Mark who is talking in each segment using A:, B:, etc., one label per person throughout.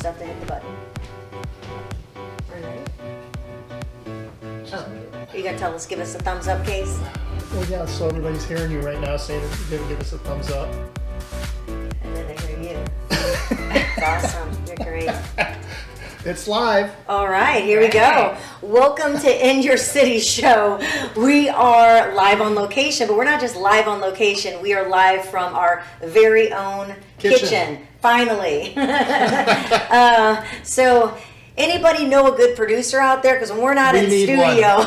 A: stuff to hit the button. Alright. Oh, are you gonna tell us, give us a thumbs up, Case?
B: Well, yeah, so everybody's hearing you right now saying that you're going to give us a thumbs up.
A: And then they hear you. It's awesome. You're great.
B: It's live.
A: All right, here we go. Welcome to In Your City Show. We are live on location, but we're not just live on location. We are live from our very own kitchen. Finally. So anybody know a good producer out there? Because when we're not in studio.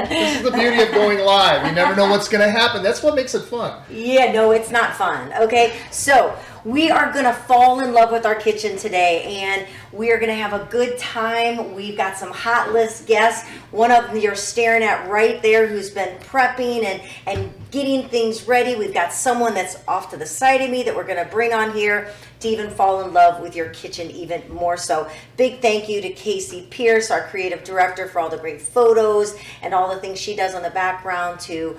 B: This is the beauty of going live. You never know what's going to happen. That's what makes it fun.
A: Yeah, no, it's not fun. Okay, so we are going to fall in love with our kitchen today, and we are going to have a good time. We've got some hot list guests. One of them you're staring at right there who's been prepping and getting things ready. We've got someone that's off to the side of me that we're going to bring on here to even fall in love with your kitchen even more so. Big thank you to Casey Pierce, our creative director, for all the great photos and all the things she does on the background to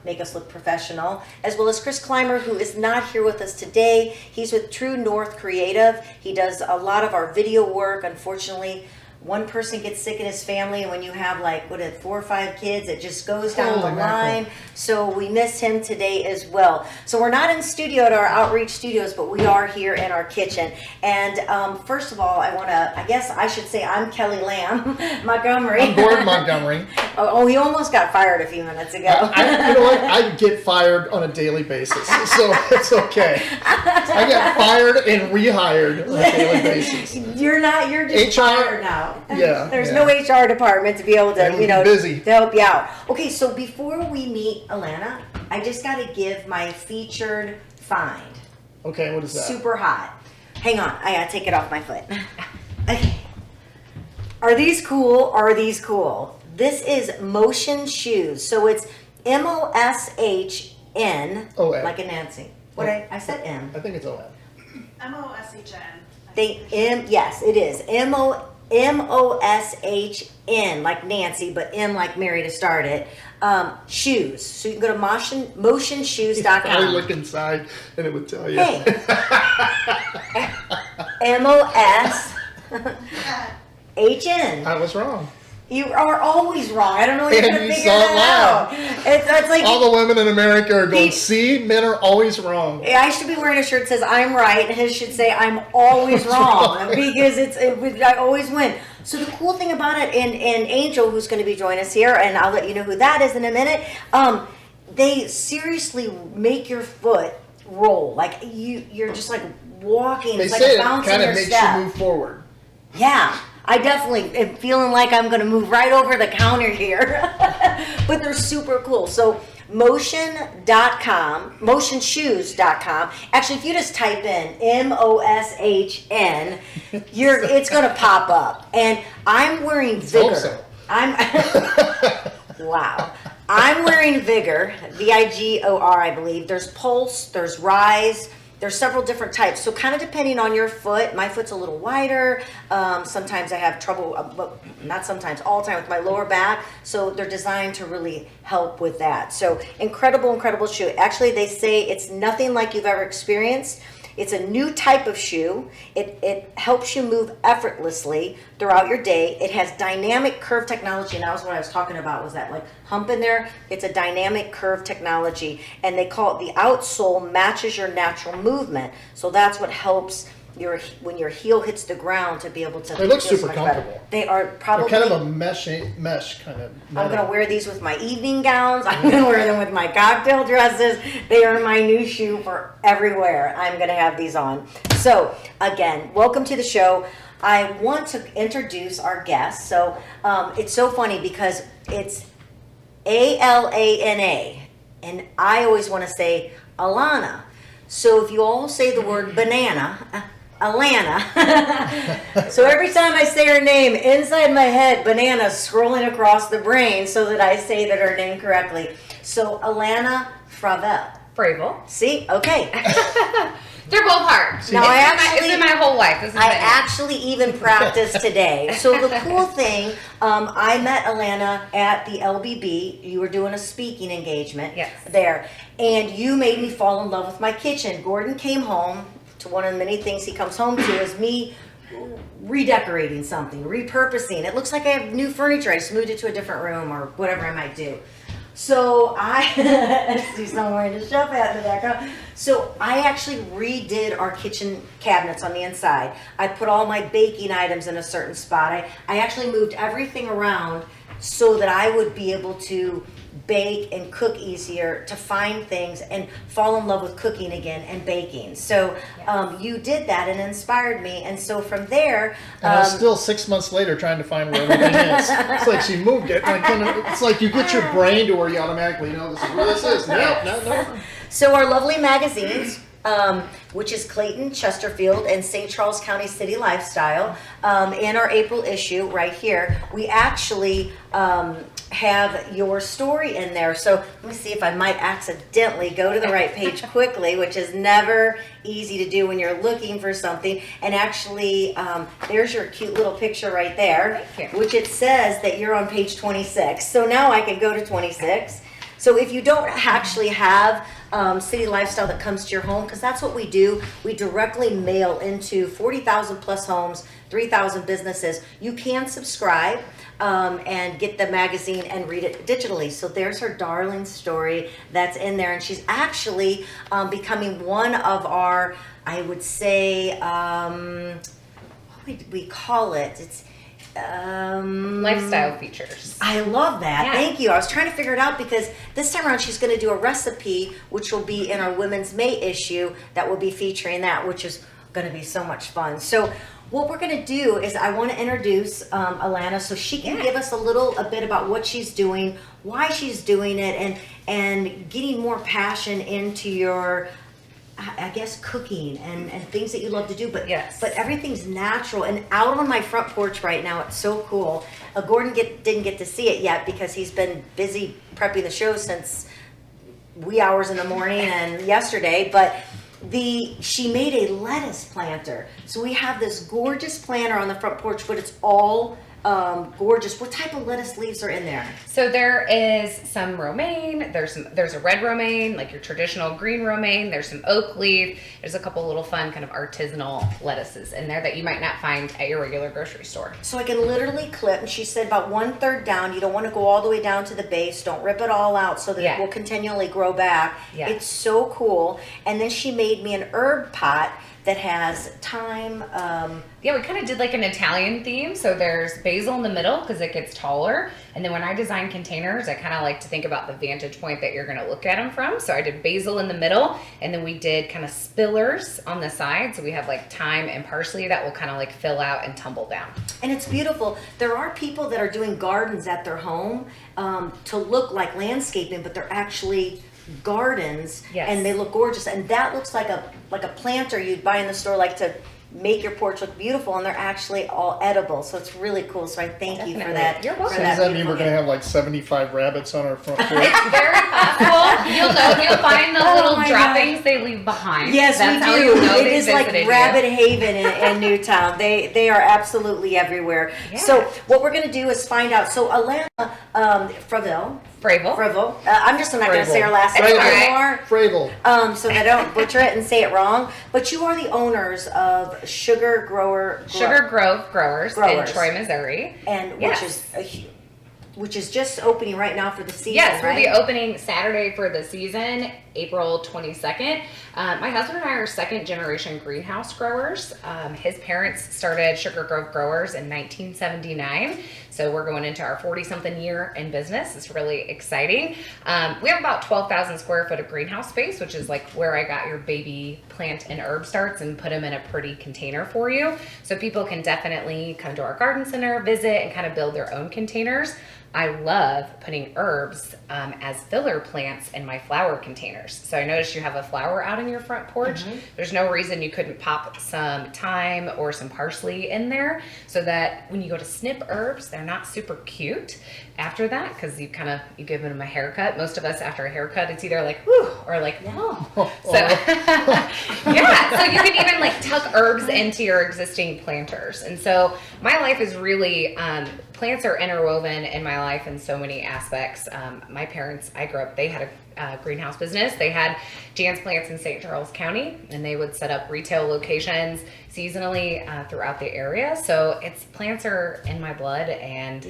A: make us look professional, as well as Chris Clymer, who is not here with us today. He's with True North Creative. He does a lot of our video work. Unfortunately, one person gets sick in his family, and when you have like 4 or 5 kids, it just goes down the line. So we miss him today as well. So we're not in studio at our outreach studios, but we are here in our kitchen. And first of all, I guess I should say I'm Kelly Lamb Montgomery.
B: I'm Gordon Montgomery.
A: Oh, he almost got fired a few minutes ago.
B: You know what? I get fired on a daily basis, so it's okay. I get fired and rehired on a daily basis.
A: You're just
B: HR,
A: fired now.
B: Yeah.
A: There's no HR department to be able to,
B: busy.
A: to help you out. Okay, so before we meet Alana, I just got to give my featured find.
B: Okay, what is that?
A: Super hot. Hang on, I got to take it off my foot. Okay. Are these cool? Are these cool? This is Motion Shoes. So it's MOSHN,
B: O-N.
A: like a Nancy. What I said M.
B: I think it's O-N.
C: MOSHN.
A: Yes, it is. MOSHN, like Nancy, but M like Mary to start it. Shoes. So you can go to motionshoes.com.
B: I look inside and it would tell you.
A: Hey. MOSHN.
B: I was wrong.
A: You are always wrong. I don't know what you're
B: And
A: going to
B: you
A: figure
B: saw it
A: that out. It's like
B: all the women in America are going, see, men are always wrong.
A: I should be wearing a shirt that says I'm right, and his should say I'm always wrong because I always win. So the cool thing about it, and Angel, who's going to be joining us here, and I'll let you know who that is in a minute, they seriously make your foot roll. Like you're just like walking.
B: They
A: it's
B: say
A: like a bounce
B: it kind
A: in
B: of
A: your
B: makes
A: step.
B: you move forward.
A: Yeah. I definitely am feeling like I'm going to move right over the counter here. But they're super cool. So motionshoes.com. Actually, if you just type in MOSHN, it's going to pop up. And I'm wearing Vigor.
B: So.
A: Wow. I'm wearing Vigor, VIGOR, I believe. There's Pulse, there's Rise. There's several different types. So kind of depending on your foot, my foot's a little wider. Sometimes I have trouble, not sometimes, all the time with my lower back. So they're designed to really help with that. So incredible shoe. Actually, they say it's nothing like you've ever experienced. It's a new type of shoe. It helps you move effortlessly throughout your day. It has dynamic curve technology, and that was what I was talking about, was that like hump in there. It's a dynamic curve technology, and they call it the outsole matches your natural movement. So that's what helps when your heel hits the ground to be able to.
B: They look super comfortable.
A: Better. They are probably
B: They're kind of a mesh kind of.
A: I'm going to wear these with my evening gowns. I'm going to wear them with my cocktail dresses. They are my new shoe for everywhere. I'm going to have these on. So, again, welcome to the show. I want to introduce our guest. So, it's so funny because it's Alana, and I always want to say Alana. So, if you all say the word banana, Alana. So every time I say her name, inside my head, banana's scrolling across the brain so that I say that her name correctly. So Alana
C: Fravell.
A: See? Okay.
C: They're both hard.
A: Now
C: it's been my whole life.
A: I actually even practiced today. So the cool thing, I met Alana at the LBB. You were doing a speaking engagement there. And you made me fall in love with my kitchen. Gordon came home. One of the many things he comes home to is me redecorating something, repurposing. It looks like I have new furniture. I just moved it to a different room or whatever I might do. So I see someone wearing a chef hat in the background. So I actually redid our kitchen cabinets on the inside. I put all my baking items in a certain spot. I actually moved everything around so that I would be able to bake and cook easier, to find things and fall in love with cooking again and baking. So you did that and inspired me. And so from there,
B: And I was still 6 months later trying to find where everything is. It's like she moved it. Like, it's like you get your brain to where you automatically know this is where this is. No.
A: So our lovely magazines, which is Clayton, Chesterfield, and St. Charles County City Lifestyle, in our April issue right here, we actually have your story in there. So let me see if I might accidentally go to the right page quickly, which is never easy to do when you're looking for something. And actually, there's your cute little picture right there, which it says that you're on page 26. So now I can go to 26. So if you don't actually have City Lifestyle that comes to your home, because that's what we do, we directly mail into 40,000 plus homes, 3,000 businesses. You can subscribe and get the magazine and read it digitally. So there's her darling story that's in there, and she's actually becoming one of our, I would say, what would we call it? It's
C: lifestyle features.
A: I love that.
C: Yeah.
A: Thank you. I was trying to figure it out because this time around she's going to do a recipe, which will be in our Women's May issue that will be featuring that, which is going to be so much fun. So what we're going to do is I want to introduce Alana so she can give us a bit about what she's doing, why she's doing it, and getting more passion into your, I guess, cooking and things that you love to do, but everything's natural. And out on my front porch right now, it's so cool. Gordon didn't get to see it yet because he's been busy prepping the show since wee hours in the morning and yesterday, but she made a lettuce planter. So we have this gorgeous planter on the front porch, but it's all gorgeous. What type of lettuce leaves are in there?
C: So there is some romaine. There's a red romaine, like your traditional green romaine. There's some oak leaf. There's a couple little fun kind of artisanal lettuces in there that you might not find at your regular grocery store.
A: So I can literally clip, and she said about 1/3 down. You don't want to go all the way down to the base. Don't rip it all out so that it will continually grow back.
C: Yeah.
A: It's so cool. And then she made me an herb pot that has thyme.
C: We kind of did like an Italian theme. So there's basil in the middle because it gets taller. And then when I design containers, I kind of like to think about the vantage point that you're going to look at them from. So I did basil in the middle, and then we did kind of spillers on the side. So we have like thyme and parsley that will kind of like fill out and tumble down.
A: And it's beautiful. There are people that are doing gardens at their home to look like landscaping, but they're actually gardens, and they look gorgeous. And that looks like a planter you'd buy in the store, like to make your porch look beautiful, and they're actually all edible. So it's really cool. So I thank you for that.
C: You're welcome.
B: So does that mean we're going to have like 75 rabbits on our front porch?
C: It's very possible. You'll find the little droppings they leave behind.
A: Yes,
C: That's
A: we
C: how
A: do.
C: you know
A: It
C: they
A: is like
C: visited
A: Rabbit
C: you.
A: Haven in Newtown. They are absolutely everywhere.
C: Yeah.
A: So what we're going to do is find out. So Alana Fravell. I'm just not going to say her last name anymore.
B: Fravell.
A: So that I don't butcher it and say it wrong. But you are the owners of Sugar Grove Growers
C: in Troy, Missouri,
A: and which is just opening right now for the season.
C: Yes,
A: right?
C: we'll be opening Saturday for the season, April 22nd. My husband and I are second generation greenhouse growers. His parents started Sugar Grove Growers in 1979. So we're going into our 40-something year in business. It's really exciting. We have about 12,000 square foot of greenhouse space, which is like where I got your baby plant and herb starts and put them in a pretty container for you. So people can definitely come to our garden center, visit, and kind of build their own containers. I love putting herbs as filler plants in my flower containers. So I noticed you have a flower out in your front porch. Mm-hmm. There's no reason you couldn't pop some thyme or some parsley in there so that when you go to snip herbs, they're not super cute after that because you give them a haircut. Most of us after a haircut, it's either like, whew, or like, no. So yeah, so you can even like tuck herbs into your existing planters. And so my life is really, plants are interwoven in my life in so many aspects. My parents, I grew up, they had greenhouse business. They had Jan's Plants in St. Charles County, and they would set up retail locations seasonally throughout the area. So plants are in my blood, and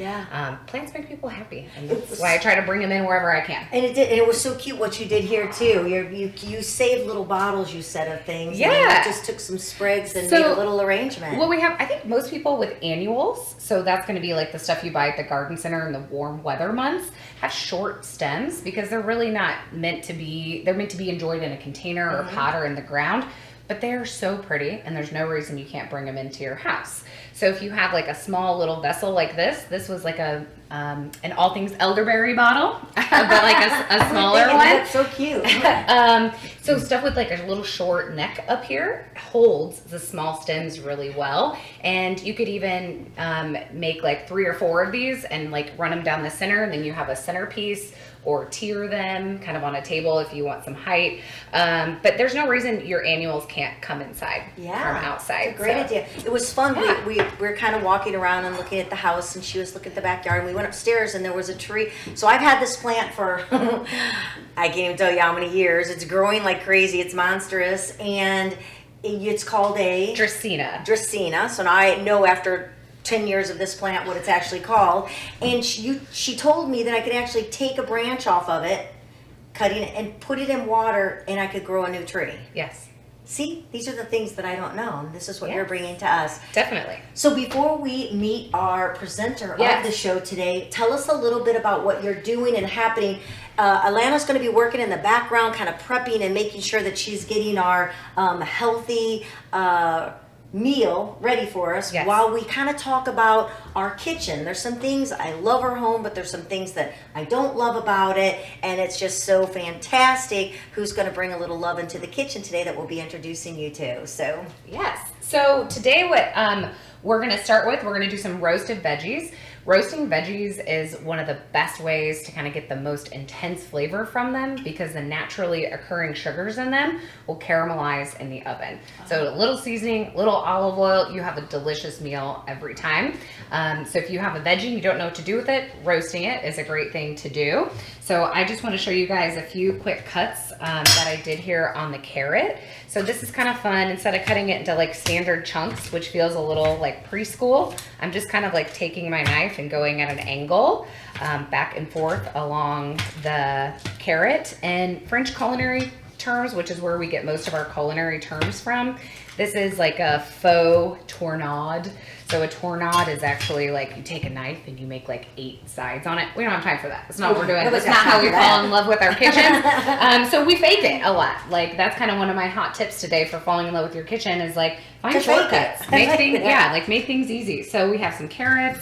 C: plants make people happy, and that's why I try to bring them in wherever I can.
A: And it was so cute what you did here too. You saved little bottles, you said, of things.
C: Yeah.
A: And you just took some sprigs and made a little arrangement.
C: Well, I think most people with annuals, so that's going to be like the stuff you buy at the garden center in the warm weather months, have short stems because they're really not meant to be. They're meant to be enjoyed in a container or pot or in the ground. But they are so pretty, and there's no reason you can't bring them into your house. So if you have like a small little vessel like this was like an all things elderberry bottle, but like a smaller one.
A: That's so cute.
C: So stuff with like a little short neck up here holds the small stems really well. And you could even make like 3 or 4 of these and like run them down the center, and then you have a centerpiece, or tier them kind of on a table if you want some height. But there's no reason your annuals can't come inside from outside.
A: It's a great idea. It was fun. Yeah. We were kind of walking around and looking at the house, and she was looking at the backyard, and we went upstairs and there was a tree. So I've had this plant for, I can't even tell you how many years. It's growing like crazy. It's monstrous. And it's called a Dracaena. So now I know after 10 years of this plant what it's actually called. And she told me that I could actually take a branch off of it, cutting it, and put it in water, and I could grow a new tree.
C: Yes.
A: See, these are the things that I don't know, and this is what you're bringing to us.
C: Definitely.
A: So before we meet our presenter of the show today, tell us a little bit about what you're doing and happening. Alana's going to be working in the background, kind of prepping and making sure that she's getting our healthy meal ready for us while we kind of talk about our kitchen. There's some things I love our home, but there's some things that I don't love about it, and it's just so fantastic who's going to bring a little love into the kitchen today that we'll be introducing you to. So
C: so today what we're going to start with, we're going to do some roasted veggies. Roasting veggies is one of the best ways to kind of get the most intense flavor from them, because the naturally occurring sugars in them will caramelize in the oven. So a little seasoning, little olive oil, you have a delicious meal every time. So if you have a veggie, you don't know what to do with it, roasting it is a great thing to do. So I just want to show you guys a few quick cuts that I did here on the carrot. So this is kind of fun. Instead of cutting it into like standard chunks, which feels a little like preschool, I'm just kind of like taking my knife and going at an angle back and forth along the carrot. And French culinary terms, which is where we get most of our culinary terms from, this is like a faux tournade. So a tournade is actually like you take a knife and you make like 8 sides on it. We don't have time for that. That's not what we're doing. That's not how we fall in love with our kitchen. So we fake it a lot. Like that's kind of one of my hot tips today for falling in love with your kitchen is like find shortcuts. Make things, make things easy. So we have some carrots.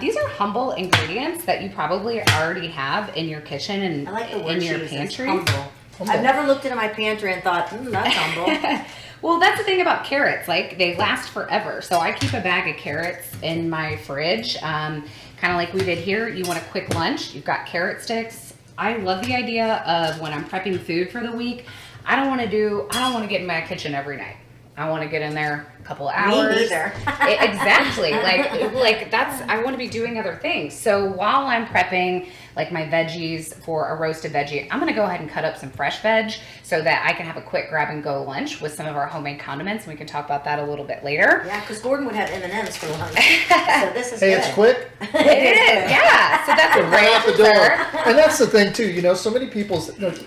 C: These are humble ingredients that you probably already have in your kitchen and
A: I like the word
C: in your pantry.
A: Humble. I've never looked into my pantry and thought, that's humble.
C: Well, that's the thing about carrots. Like they last forever. So I keep a bag of carrots in my fridge, kind of like we did here. You want a quick lunch. You've got carrot sticks. I love the idea of when I'm prepping food for the week. I don't want to get in my kitchen every night. I want to get in there a couple hours.
A: Me neither.
C: Exactly. Like that's, I want to be doing other things. So while I'm prepping like my veggies for a roasted veggie, I'm going to go ahead and cut up some fresh veg so that I can have a quick grab and go lunch with some of our homemade condiments. And we can talk about that a little bit later.
A: Yeah, because Gordon would have M&Ms for lunch. So this is good.
B: It's quick.
C: It is. Yeah. So that's a
B: Right
C: great
B: out the door.
C: answer.
B: And that's the thing too, so many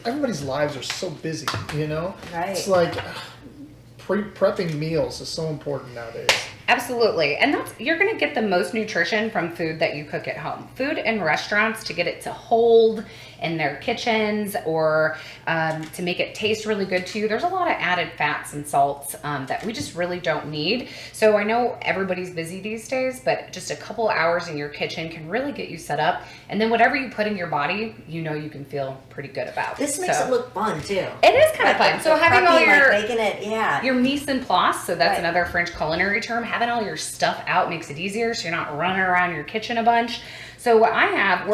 B: everybody's lives are so busy,
A: Right.
B: It's like prepping meals is so important nowadays.
C: Absolutely. And you're going to get the most nutrition from food that you cook at home. Food in restaurants, to get it to hold in their kitchens or to make it taste really good to you, there's a lot of added fats and salts that we just really don't need. So I know everybody's busy these days, but just a couple hours in your kitchen can really get you set up. And then whatever you put in your body, you can feel pretty good about.
A: This makes it look fun too.
C: It is kind of fun. So having all your
A: making it,
C: your mise en place, so that's another French culinary term. Having all your stuff out makes it easier, so you're not running around your kitchen a bunch. So what I have,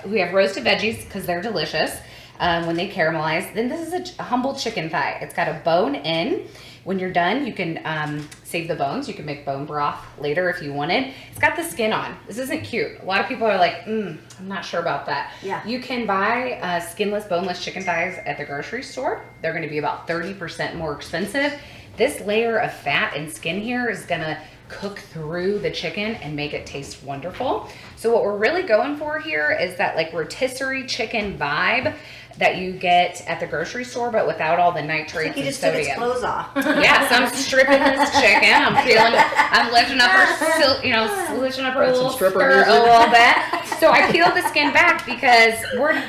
C: we have roasted veggies because they're delicious. when they caramelize. Then this is a humble chicken thigh. It's got a bone in. When you're done, you can save the bones. You can make bone broth later if you wanted. It's got the skin on. This isn't cute. A lot of people are like, I'm not sure about that.
A: Yeah.
C: You can buy skinless, boneless chicken thighs at the grocery store. They're going to be about 30% more expensive. This layer of fat and skin here is going to cook through the chicken and make it taste wonderful. So what we're really going for here is that like rotisserie chicken vibe that you get at the grocery store, but without all the nitrates
A: You
C: and
A: just took
C: sodium.
A: its clothes off.
C: Yes, I'm stripping this chicken. I'm lifting up her, lifting up her little
B: stripper
C: skirt a
B: music.
C: little bit. So I peeled the skin back because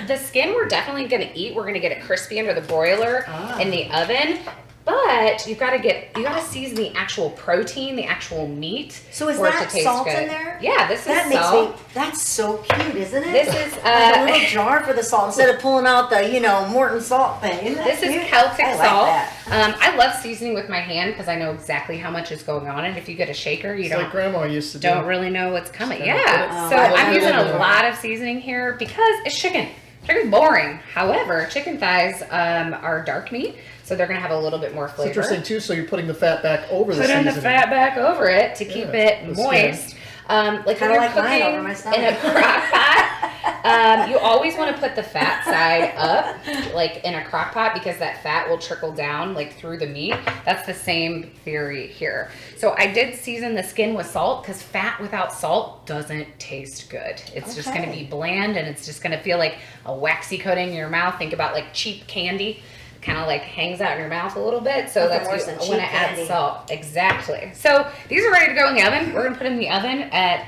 C: the skin we're definitely going to eat. We're going to get it crispy under the broiler in the oven. But you gotta season the actual protein, the actual meat.
A: So is
C: for it to
A: that
C: taste
A: salt
C: good.
A: in there?
C: Yeah, this
A: That
C: is
A: makes
C: salt.
A: that's so cute, isn't it?
C: This is
A: like a little jar for the salt instead of pulling out the Morton salt thing. Isn't that
C: This is
A: cute?
C: Celtic
A: I like
C: salt.
A: that.
C: I love seasoning with my hand because I know exactly how much is going on, and if you get a shaker, you
B: It's like Grandma used to do.
C: don't really know what's coming.
B: Just kinda
C: Yeah,
A: put it-
C: so
A: Oh, I
C: I'm
A: love
C: using
A: it.
C: a lot of seasoning here because it's chicken. Chicken's boring. However, chicken thighs are dark meat, so they're gonna have a little bit more
B: It's
C: flavor.
B: interesting too. So you're putting the fat back over the
C: Putting
B: seasoning.
C: the fat back over it to keep
B: Yeah,
C: it
B: the skin.
C: moist. Like when
A: Kinda
C: you're
A: like mine
C: cooking
A: over my stomach.
C: in a crock pot, you always want to put the fat side up, like in a crock pot, because that fat will trickle down like through the meat. That's the same theory here. So I did season the skin with salt because fat without salt doesn't taste good. It's just going to
A: Okay.
C: be bland and it's just going to feel like a waxy coating in your mouth. Think about like cheap candy. Kind of like hangs out in your mouth a little bit, so
A: Nothing
C: that's
A: worse
C: when
A: than cheap
C: I add
A: candy.
C: salt. Exactly. So these are ready to go in the oven. We're gonna put them in the oven at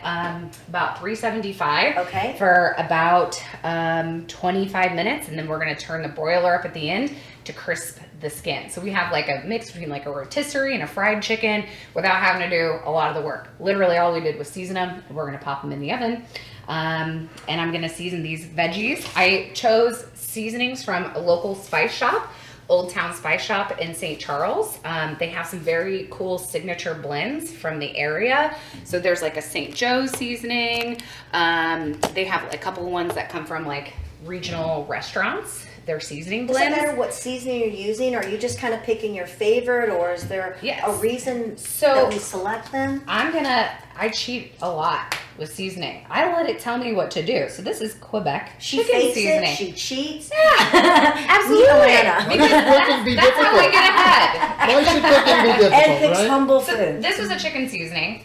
C: about 375
A: Okay.
C: for about 25 minutes, and then we're gonna turn the broiler up at the end to crisp the skin. So we have like a mix between like a rotisserie and a fried chicken without having to do a lot of the work. Literally all we did was season them, and we're gonna pop them in the oven. And I'm gonna season these veggies. I chose seasonings from a local spice shop, Old Town Spice Shop in St. Charles. They have some very cool signature blends from the area. So there's like a St. Joe's seasoning. They have a couple of ones that come from like regional restaurants. They're seasoning
A: Does it
C: blends.
A: matter what seasoning you're using? Or are you just kind of picking your favorite, or is there
C: Yes.
A: a reason
C: So-
A: that we select them?
C: I cheat a lot with seasoning. I let it tell me what to do. So this is Quebec
A: She
C: chicken
A: fakes
C: seasoning.
A: it. She cheats.
C: Absolutely.
A: Alana.
C: Because
B: Cooking be
C: that's how we
B: difficult.
C: get ahead.
B: Why should cooking be
A: And
B: difficult,
A: picks
B: right?
A: humble
C: So
A: food.
C: this was a chicken seasoning.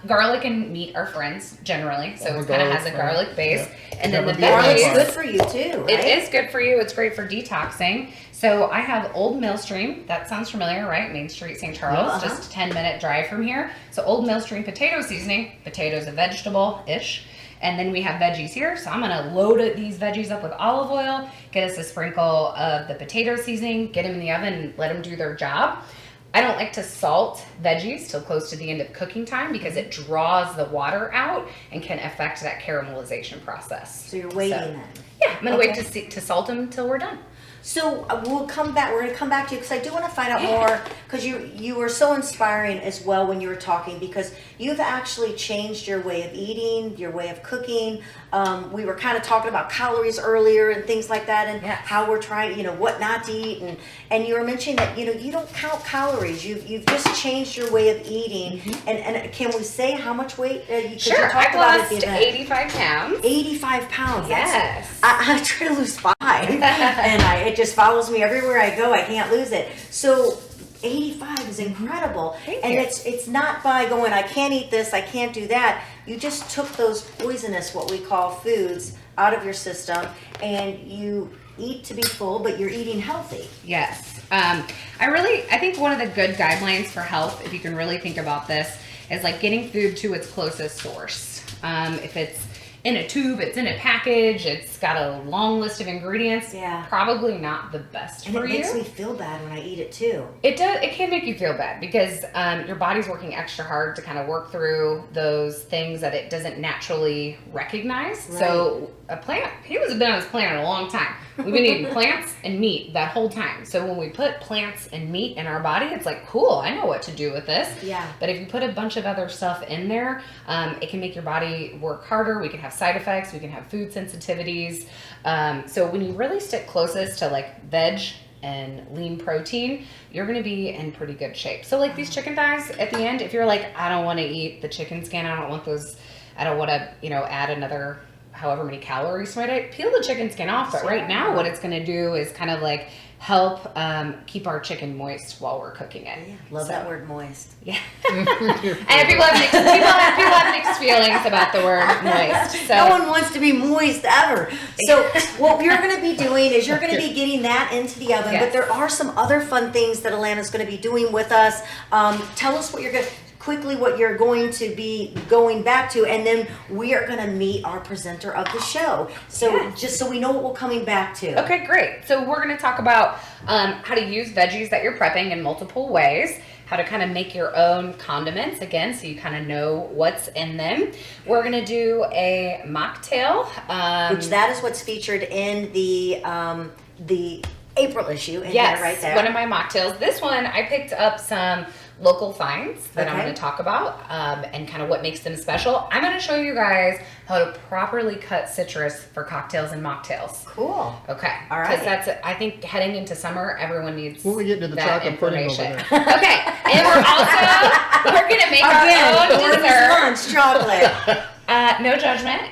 C: Garlic and meat are friends generally, so
B: Oh,
C: it kind of has a
B: garlic,
C: garlic base.
B: yeah.
C: And then the
B: Never be
A: Garlic's
B: Veggies.
A: good for you too, right?
C: It is good for you. It's great for detoxing. So I have Old Millstream. That sounds familiar, right? Main Street, St. Charles,
A: Uh-huh.
C: just a 10-minute drive from here. So Old Millstream potato seasoning. Potato's a vegetable-ish. And then we have veggies here. So I'm gonna load these veggies up with olive oil, get us a sprinkle of the potato seasoning, get them in the oven and let them do their job. I don't like to salt veggies till close to the end of cooking time because it draws the water out and can affect that caramelization process.
A: So you're waiting
C: So-
A: then.
C: Yeah, I'm gonna
A: Okay.
C: wait to salt them till we're done.
A: So we'll come back. We're going to come back to you because I do want to find out more, because you were so inspiring as well when you were talking, because you've actually changed your way of eating, your way of cooking. We were kind of talking about calories earlier and things like that, and
C: Yes.
A: how we're trying, what not to eat, and you were mentioning that you don't count calories. You've just changed your way of eting, and can we say how much weight? 'Cause you
C: Sure,
A: talked
C: I
A: about it at
C: lost
A: the event.
C: 85 pounds.
A: 85 pounds.
C: Yes.
A: I try to lose 5, and it just follows me everywhere I go. I can't lose it. So 85 is incredible.
C: Thank
A: and
C: you.
A: it's not by going, I can't eat this, I can't do that. You just took those poisonous, what we call foods, out of your system, and you eat to be full, but you're eating healthy.
C: Yes. I think one of the good guidelines for health, if you can really think about this, is like getting food to its closest source. If it's in a tube, it's in a package, it's got a long list of ingredients,
A: Yeah.
C: probably not the best
A: And
C: for
A: it
C: you.
A: makes me feel bad when I eat it too.
C: It does. It can make you feel bad because your body's working extra hard to kind of work through those things that it doesn't naturally recognize. So a plant. He was been on this planet a long time. We've been eating plants and meat that whole time. So when we put plants and meat in our body, it's like, cool, I know what to do with this.
A: Yeah.
C: But if you put a bunch of other stuff in there, it can make your body work harder. We can have side effects. We can have food sensitivities. So when you really stick closest to like veg and lean protein, you're going to be in pretty good shape. So like these chicken thighs at the end, if you're like, I don't want to eat the chicken skin, I don't want those, I don't want to, add another however many calories to my diet, peel the chicken skin off. But right now what it's going to do is kind of like help keep our chicken moist while we're cooking it.
A: Yeah, love that word moist.
C: Yeah. And people have mixed feelings about the word moist. So
A: no one wants to be moist ever. So what you're going to be doing is you're going to be getting that into the oven, but there are some other fun things that Alana's going to be doing with us. Tell us what you're going to... quickly what you're going to be going back to, and then we are going to meet our presenter of the show. So just so we know what we're coming back to.
C: Okay, great. So we're going to talk about how to use veggies that you're prepping in multiple ways, how to kind of make your own condiments, again, so you kind of know what's in them. We're going to do a mocktail.
A: Which that is what's featured in the April issue.
C: Yes,
A: right there.
C: one of my mocktails. This one, I picked up some local finds that I'm going to talk about and kind of what makes them special. I'm going to show you guys how to properly cut citrus for cocktails and mocktails.
A: Cool.
C: Okay.
A: All right.
C: Because that's, I think, heading into summer, everyone needs
B: When we get into the
C: that
B: chocolate pudding over
C: information.
B: there.
C: Okay. And we're going to make our own dessert.
A: Lunch chocolate.
C: No judgment.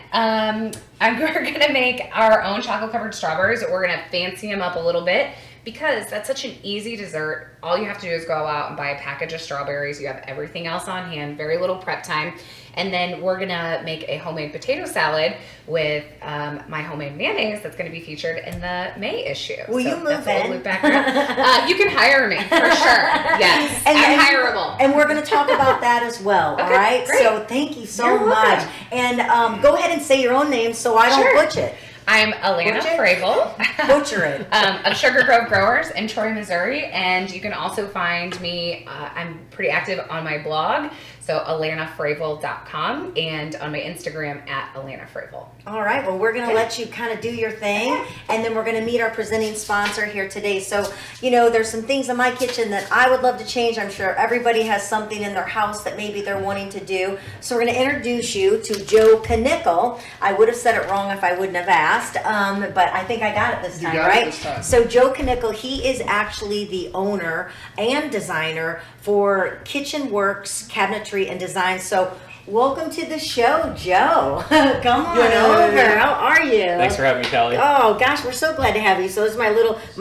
C: We're going to make our own chocolate covered strawberries. We're going to fancy them up a little bit because that's such an easy dessert. All you have to do is go out and buy a package of strawberries. You have everything else on hand, very little prep time. And then we're going to make a homemade potato salad with my homemade mayonnaise that's going to be featured in the May issue.
A: Will you move in?
C: Loop back around. You can hire me, for sure. Yes, I'm hireable.
A: And we're going to talk about that as well, all right?
C: Great.
A: So thank you so
C: You're
A: much.
C: welcome.
A: And go ahead and say your own name so I don't butcher it.
C: I'm Alana Fravell.
A: Butcher it.
C: Of Sugar Grove Growers in Troy, Missouri. And you can also find me, I'm pretty active on my blog, so alanafravell.com, and on my Instagram at Alana Fravell.
A: All right, well, we're going to let you kind of do your thing, and then we're going to meet our presenting sponsor here today. So, there's some things in my kitchen that I would love to change. I'm sure everybody has something in their house that maybe they're wanting to do. So we're going to introduce you to Joe Knichel. I would have said it wrong if I wouldn't have asked, but I think I got it this time,
B: You got
A: right?
B: it this time.
A: So Joe Knichel, he is actually the owner and designer for KitchenWorks Cabinetry and Design. So welcome to the show, Joe. Come on over. How are you?
D: Thanks for having me, Callie.
A: Oh gosh, we're so glad to have you. So this is my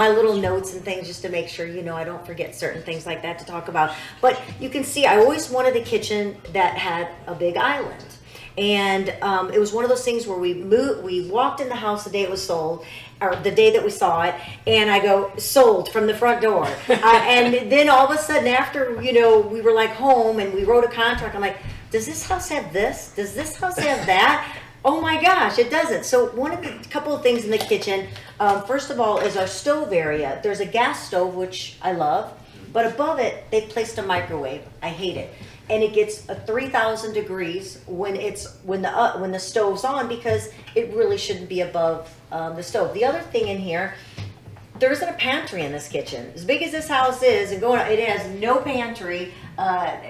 A: little notes and things just to make sure I don't forget certain things like that to talk about. But you can see I always wanted a kitchen that had a big island. And it was one of those things where we walked in the house the day it was sold, or the day that we saw it, and I go, sold from the front door. And then all of a sudden after, we were like home and we wrote a contract, I'm like, does this house have this? Does this house have that? Oh my gosh, it doesn't. So couple of things in the kitchen, first of all, is our stove area. There's a gas stove, which I love, but above it, they've placed a microwave. I hate it. And it gets 3,000 degrees when the stove's on, because it really shouldn't be above the stove. The other thing in here, there isn't a pantry in this kitchen. As big as this house is, and it has no pantry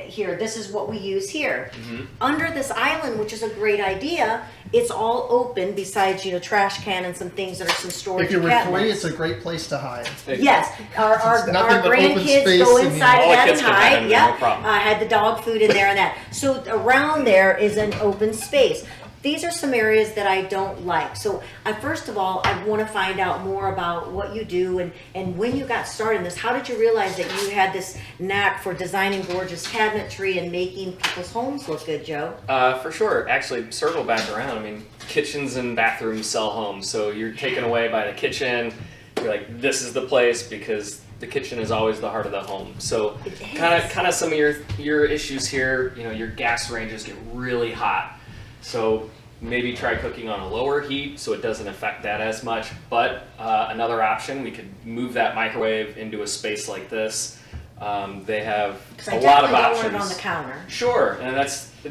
A: here. This is what we use here. Mm-hmm. Under this island, which is a great idea, it's all open besides trash can and some things that are some storage.
B: If you're
A: cabinets.
B: free, it's a great place to hide.
A: Yes, our
B: nothing but open
A: grandkids
B: space
A: go
B: and,
A: inside
D: all the
A: at
D: kids
A: a
D: can hide
A: time.
D: in there,
A: Yep,
D: no problem.
A: I had the dog food in there and that. So around there is an open space. These are some areas that I don't like. So first of all, I want to find out more about what you do and when you got started in this. How did you realize that you had this knack for designing gorgeous cabinetry and making people's homes look good, Joe?
D: For sure. Actually, circle back around. I mean, kitchens and bathrooms sell homes. So you're taken away by the kitchen. You're like, this is the place, because the kitchen is always the heart of the home. So kind of some of your issues here, your gas ranges get really hot. So maybe try cooking on a lower heat so it doesn't affect that as much. But another option, we could move that microwave into a space like this. They have a lot of options.
A: I definitely don't want it on the counter.
D: Sure, and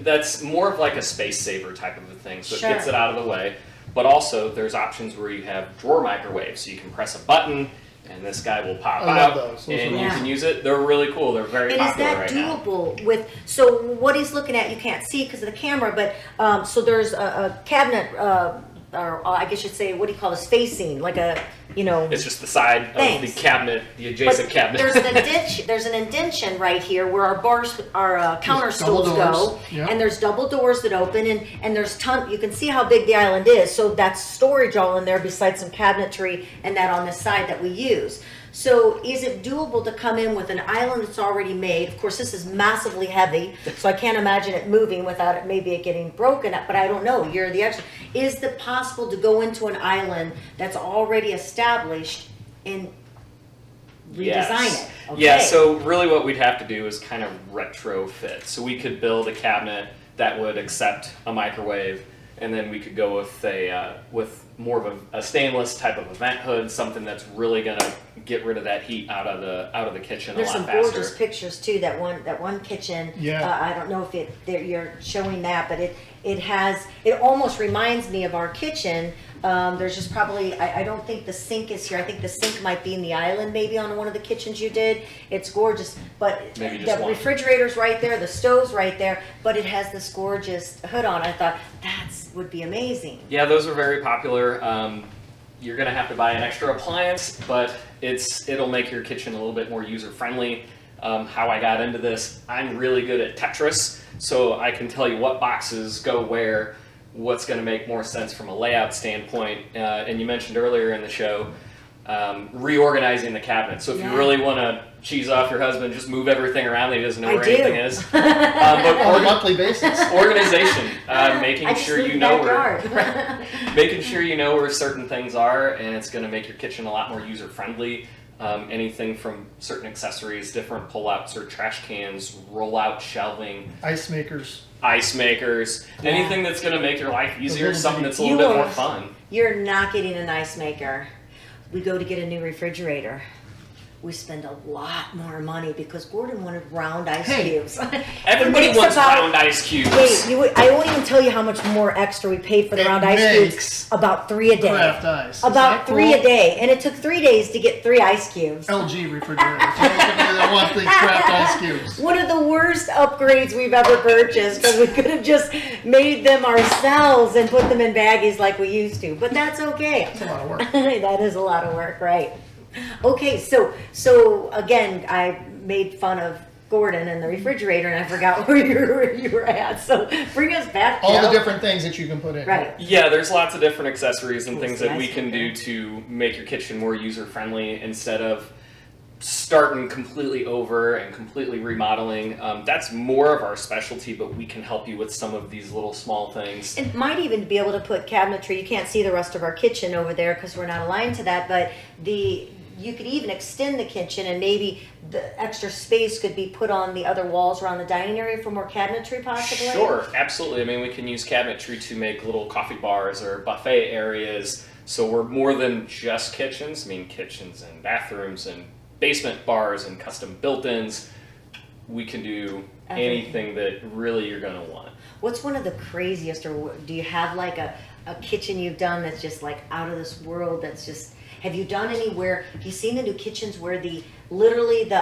D: that's more of like a space saver type of a thing. So
A: Sure.
D: it gets it out of the way. but also there's options where you have drawer microwaves, so you can press a button and this guy will pop
B: I love
D: out
B: those. Those
D: and
B: are
D: you
A: nice.
D: can use it. They're really cool. They're very
A: And is
D: popular
A: that
D: right now.
A: doable with, so what he's looking at, you can't see because of the camera, but, so there's a cabinet, or I guess you'd say, what do you call this, facing, like a,
D: It's just the side of
A: Thanks.
D: the cabinet, the adjacent
A: but
D: cabinet.
A: there's an indentation right here where our bars, our counter
B: There's double
A: stools
B: doors,
A: go,
B: yeah.
A: and there's double doors that open, and there's you can see how big the island is, so that's storage all in there besides some cabinetry and that on the side that we use. So is it doable to come in with an island that's already made? Of course, this is massively heavy, so I can't imagine it moving without it maybe it getting broken up, but I don't know, you're the expert. Is it possible to go into an island that's already established and redesign it? Okay.
D: Yeah, so really what we'd have to do is kind of retrofit. So we could build a cabinet that would accept a microwave, and then we could go with more of a stainless type of a vent hood, something that's really gonna get rid of that heat out of the kitchen
A: There's
D: a lot
A: some
D: faster.
A: gorgeous pictures too. That one kitchen.
B: Yeah.
A: I don't know if you're showing that, but it almost reminds me of our kitchen. There's just probably I don't think the sink is here. I think the sink might be in the island, maybe on one of the kitchens you did. It's gorgeous, but
D: Maybe just
A: the
D: one.
A: refrigerator's right there, the stove's right there, but it has this gorgeous hood on. I thought would be amazing.
D: Yeah, those are very popular. You're gonna have to buy an extra appliance, but it'll make your kitchen a little bit more user friendly. How I got into this, I'm really good at Tetris, so I can tell you what boxes go where, what's gonna make more sense from a layout standpoint. And you mentioned earlier in the show, reorganizing the cabinet. So if
A: Yeah.
D: you really wanna cheese off your husband, just move everything around that he doesn't know
A: I
D: where
A: do.
D: anything is.
B: On a
D: But
B: monthly basis.
D: organization, making
A: I just
D: sure
A: moved
D: you know where
A: backyard.
D: making sure you know where certain things are, and it's going to make your kitchen a lot more user friendly. Anything from certain accessories, different pull-outs or trash cans, roll-out shelving,
B: Ice makers.
D: ice makers,
A: Yeah.
D: anything that's going to make your life easier,
B: little
D: something
B: bitty-
D: that's a little bit
A: You
D: more
A: are-
D: fun.
A: You're not getting an ice maker. We go to get a new refrigerator. We spend a lot more money because Gordon wanted round ice
B: Hey.
A: cubes.
D: Everybody
A: It makes
D: wants
A: about-
D: round ice cubes.
A: Wait, I won't even tell you how much more extra we paid for the
B: It
A: round ice
B: makes
A: cubes. About 3 a day.
B: Craft ice. Is
A: About
B: that
A: 3 a
B: cool?
A: day, and it took 3 days to get 3 ice cubes.
B: LG refrigerators. I want these craft ice cubes.
A: One of the worst upgrades we've ever purchased because we could have just made them ourselves and put them in baggies like we used to. But that's okay.
B: That's a lot of work.
A: That is a lot of work, right? Okay, so again, I made fun of Gordon and the refrigerator, and I forgot where you were at. So bring us back.
B: All
A: Joe.
B: the different things that you can put in.
A: Right.
D: Yeah, there's lots of different accessories and
A: Ooh,
D: things
A: see,
D: that we
A: ice
D: can
A: maker.
D: do to make your kitchen more user friendly instead of starting completely over and completely remodeling. That's more of our specialty, but we can help you with some of these little small things.
A: It might even be able to put cabinetry. You can't see the rest of our kitchen over there because we're not aligned to that, but you could even extend the kitchen and maybe the extra space could be put on the other walls around the dining area for more cabinetry possibly?
D: Sure, absolutely. I mean, we can use cabinetry to make little coffee bars or buffet areas. So we're more than just kitchens. I mean, kitchens and bathrooms and basement bars and custom built-ins. We can do anything that really you're going to want.
A: What's one of the craziest, or do you have like a kitchen you've done that's just like out of this world, that's just, have you done anywhere, have you seen the new kitchens where literally the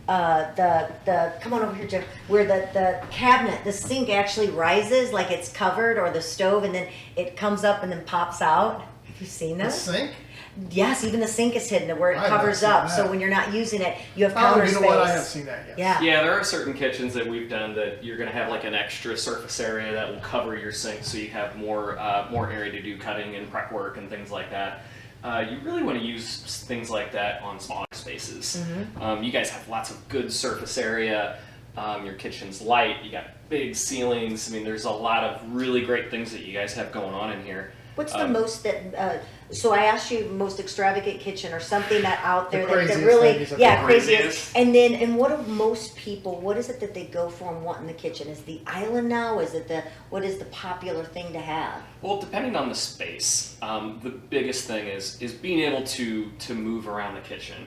A: come on over here, Jeff, where the cabinet, the sink actually rises like it's covered, or the stove, and then it comes up and then pops out? Have you seen
B: The
A: this?
B: sink?
A: Yes, even the sink is hidden where it
B: I have not
A: covers
B: seen
A: up,
B: that.
A: so when you're not using it, you have
B: Oh,
A: counter
B: you know
A: space.
B: what? I have seen that, yes.
A: Yeah.
D: Yeah, there are certain kitchens that we've done that you're going to have like an extra surface area that will cover your sink, so you have more area to do cutting and prep work and things like that. You really want to use things like that on smaller spaces.
A: Mm-hmm.
D: You guys have lots of good surface area. Your kitchen's light. You got big ceilings. I mean, there's a lot of really great things that you guys have going on in here.
A: What's the most that, so I asked you most extravagant kitchen or something that out there
B: The
A: that
B: craziest
A: really,
B: thing is that
A: yeah,
D: the
A: craziest.
D: craziest.
A: And then, and what do most people, what is it that they go for and want in the kitchen? Is the island now? Is it what is the popular thing to have?
D: Well, depending on the space, the biggest thing is being able to move around the kitchen.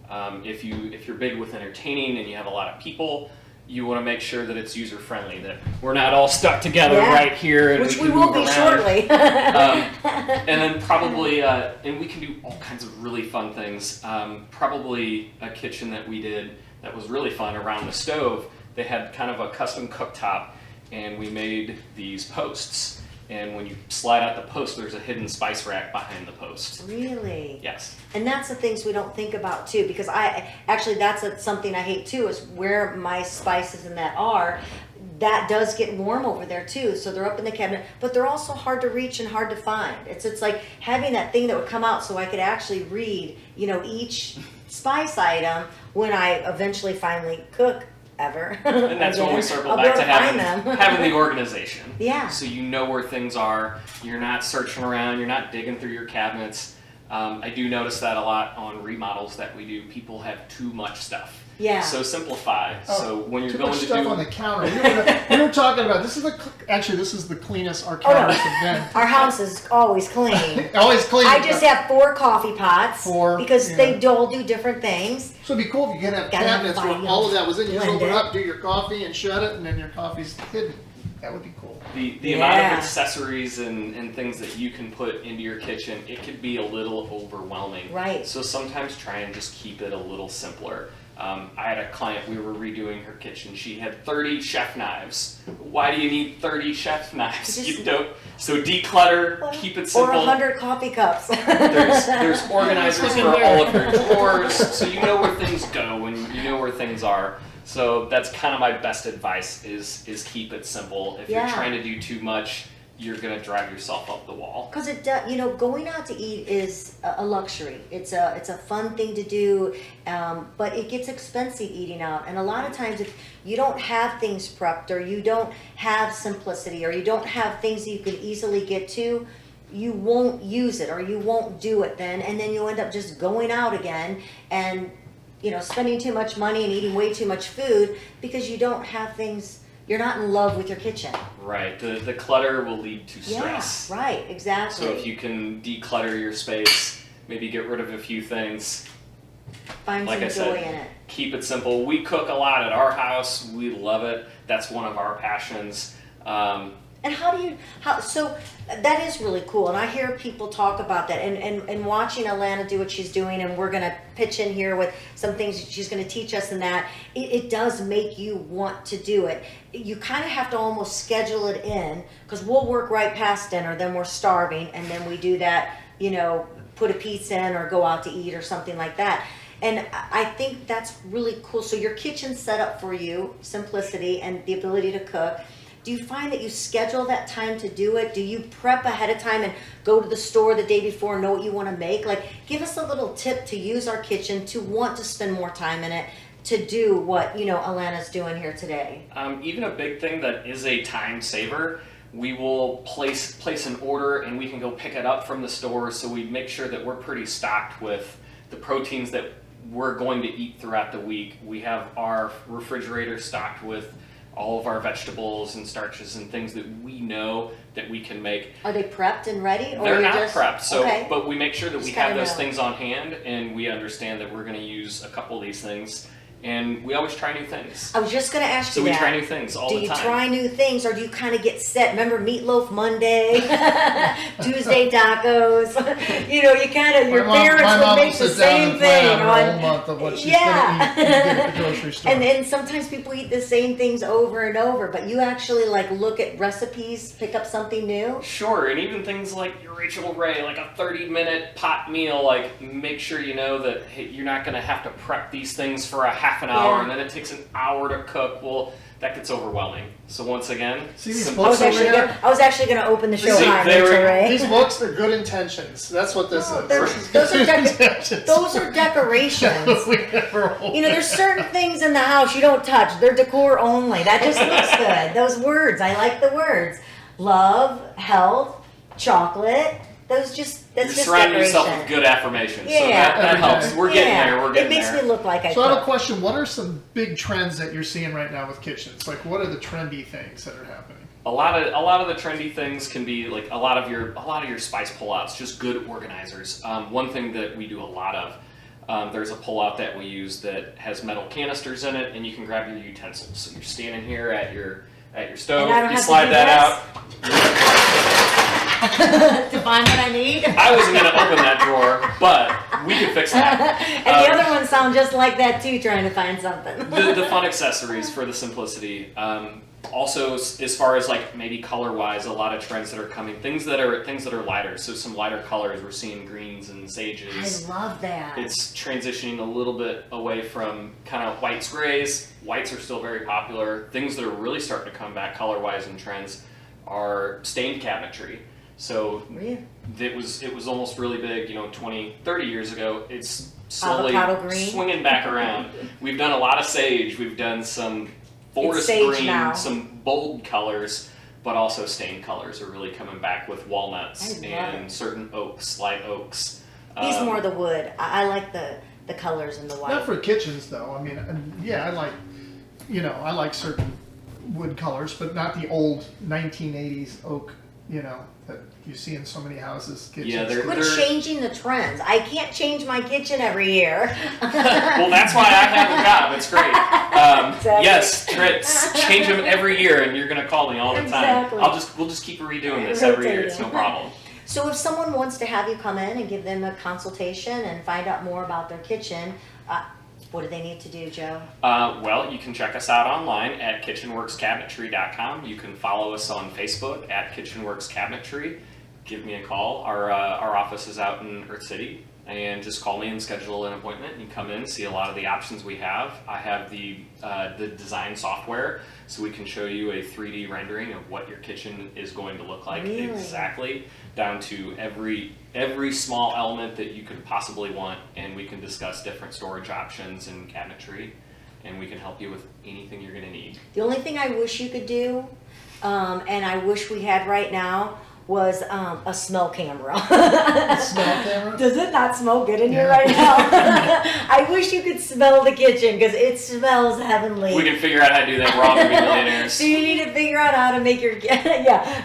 D: If you're big with entertaining and you have a lot of people, you want to make sure that it's user friendly, that we're not all stuck together
A: Yeah.
D: right here, and
A: Which we
D: can
A: will
D: move
A: be
D: around.
A: shortly.
D: And then probably, and we can do all kinds of really fun things. Probably a kitchen that we did that was really fun around the stove. They had kind of a custom cooktop, and we made these posts. And when you slide out the post, there's a hidden spice rack behind the post.
A: Really?
D: Yes.
A: And that's the things we don't think about too, because that's something I hate too, is where my spices and that are. That does get warm over there too, so they're up in the cabinet, but they're also hard to reach and hard to find. It's like having that thing that would come out so I could actually read, each spice item when I eventually finally cook ever.
D: And that's when we circle
A: I'll be
D: back
A: able
D: to
A: find
D: having,
A: them.
D: having the organization.
A: Yeah.
D: So you know where things are. You're not searching around. You're not digging through your cabinets. I do notice that a lot on remodels that we do. People have too much stuff.
A: Yeah.
D: So simplify. So when you're
B: Too
D: going
B: much
D: to
B: stuff
D: do
B: on the counter. We were talking about this is the cleanest our counters have been.
A: Our house is always clean.
B: Always clean.
A: I just have 4 coffee pots because
B: yeah.
A: they all do different things.
B: So it'd be cool if you could have
A: Gotta
B: cabinets where
A: find
B: all of that was in. You just
A: blend
B: open it
A: it.
B: up, do your coffee, and shut it, and then your coffee's hidden. That would be cool.
D: the amount of accessories and things that you can put into your kitchen, it could be a little overwhelming.
A: Right.
D: So sometimes try and just keep it a little simpler. I had a client, we were redoing her kitchen. She had 30 chef knives. Why do you need 30 chef knives?
A: Just-
D: You don't. So declutter, keep it simple.
A: Or 100 coffee cups.
D: There's organizers for all of your drawers, so you know where things go and you know where things are. So that's kind of my best advice is keep it simple. If you're trying to do too much, you're gonna drive yourself up the wall.
A: Because going out to eat is a luxury. It's a fun thing to do, but it gets expensive eating out. And a lot of times, if you don't have things prepped, or you don't have simplicity, or you don't have things that you can easily get to, you won't use it, or you won't do it then, and then you end up just going out again and spending too much money and eating way too much food because you don't have things. You're not in love with your kitchen.
D: Right. The clutter will lead to stress.
A: Yeah, right, exactly.
D: So if you can declutter your space, maybe get rid of a few things.
A: Find
D: Like
A: some
D: I
A: joy
D: said,
A: in it.
D: keep it simple. We cook a lot at our house. We love it. That's one of our passions.
A: And so that is really cool. And I hear people talk about that and watching Alana do what she's doing, and we're going to pitch in here with some things she's going to teach us, and that it does make you want to do it. You kind of have to almost schedule it in, because we'll work right past dinner, then we're starving, and then we do that, put a pizza in or go out to eat or something like that. And I think that's really cool. So your kitchen's set up for you, simplicity and the ability to cook. Do you find that you schedule that time to do it? Do you prep ahead of time and go to the store the day before and know what you want to make? Like, give us a little tip to use our kitchen, to want to spend more time in it, to do what, Alana's doing here today.
D: Even a big thing that is a time saver, we will place an order and we can go pick it up from the store, so we make sure that we're pretty stocked with the proteins that we're going to eat throughout the week. We have our refrigerator stocked with all of our vegetables and starches and things that we know that we can make.
A: Are they prepped and ready? Or
D: They're not
A: just
D: prepped, so
A: okay.
D: but we make sure that
A: Just
D: we have
A: gotta
D: those
A: know.
D: things on hand, and we understand that we're going to use a couple of these things, and we always try new things.
A: I was just going to ask
D: So
A: you
D: we
A: that.
D: try new things all
A: Do
D: the
A: you
D: time.
A: try new things, or do you kind of get set? Remember Meatloaf Monday, Tuesday tacos. You kind of, your parents would make the same thing
B: on a whole month of what she's going to eat at the grocery store.
A: And then sometimes people eat the same things over and over, but you actually look at recipes, pick up something new.
D: Sure, and even things like your Rachel Ray, like a 30-minute pot meal, make sure you know that hey, you're not going to have to prep these things for a half an hour, and then it takes an hour to cook. Well, that gets overwhelming. So once again,
B: See these
A: I
B: books
A: was actually
B: over here?
A: gonna, I was actually going to open the show
D: See,
A: high,
D: they were-
A: Rachel Ray.
B: These books are good intentions. That's what this is.
A: Those are
B: Good intentions.
A: those are decorations.
B: We never open.
A: There's certain things in the house you don't touch. They're decor only. That just looks good. Those words, I like the words. Love, health, chocolate. That's
D: you're
A: just
D: surrounding
A: decoration.
D: yourself with good affirmations. So
A: Yeah.
D: that helps. We're getting there. We're getting
A: It makes
D: there.
A: me look like I
B: So I have a
A: cook.
B: question. What are some big trends that you're seeing right now with kitchens? What are the trendy things that are happening?
D: A lot of the trendy things can be like a lot of your spice pullouts, just good organizers. One thing that we do a lot of, There's a pull-out that we use that has metal canisters in it, and you can grab your utensils. So you're standing here at your stove,
A: And I don't
D: you
A: have
D: slide
A: to do
D: that
A: this?
D: out.
A: To find what I need.
D: I wasn't going to open that drawer, but we can fix that.
A: And the other ones sound just like that too, trying to find something.
D: The fun accessories for the simplicity. Also, as far as like maybe color-wise, a lot of trends that are coming, things that are lighter. So some lighter colors. We're seeing greens and sages.
A: I love that.
D: It's transitioning a little bit away from kind of whites, grays. Whites are still very popular. Things that are really starting to come back color-wise in trends are stained cabinetry. So it was almost really big, 20, 30 years ago. It's slowly swinging back around. We've done a lot of sage. We've done some forest green, now. Some bold colors, but also stained colors are really coming back with walnuts and certain oaks, light oaks.
A: These more the wood. I like the colors and the white.
B: Not for kitchens though. I mean, I like, I like certain wood colors, but not the old 1980s oak, that you see in so many houses. Kitchens.
D: Yeah,
A: Quit changing the trends. I can't change my kitchen every year.
D: Well, that's why I have a job. It's great.
A: Exactly.
D: Yes, trends. Change them every year, and you're going to call me all the time.
A: Exactly.
D: We'll just keep redoing this every year. It's no problem.
A: So if someone wants to have you come in and give them a consultation and find out more about their kitchen, what do they need to do, Joe?
D: Well, you can check us out online at KitchenWorksCabinetry.com. You can follow us on Facebook at KitchenWorks Cabinetry. Give me a call. Our office is out in Earth City, and just call me and schedule an appointment. You come in, see a lot of the options we have. I have the design software, so we can show you a 3D rendering of what your kitchen is going to look like exactly, down to every small element that you could possibly want, and we can discuss different storage options and cabinetry, and we can help you with anything you're going to need.
A: The only thing I wish you could do, and I wish we had right now, was a smell camera.
B: A smell camera?
A: Does it not smell good in here right now? I wish you could smell the kitchen because it smells heavenly.
D: We can figure out how to do that. We're all going to be millionaires.
A: So you need to figure out how to make your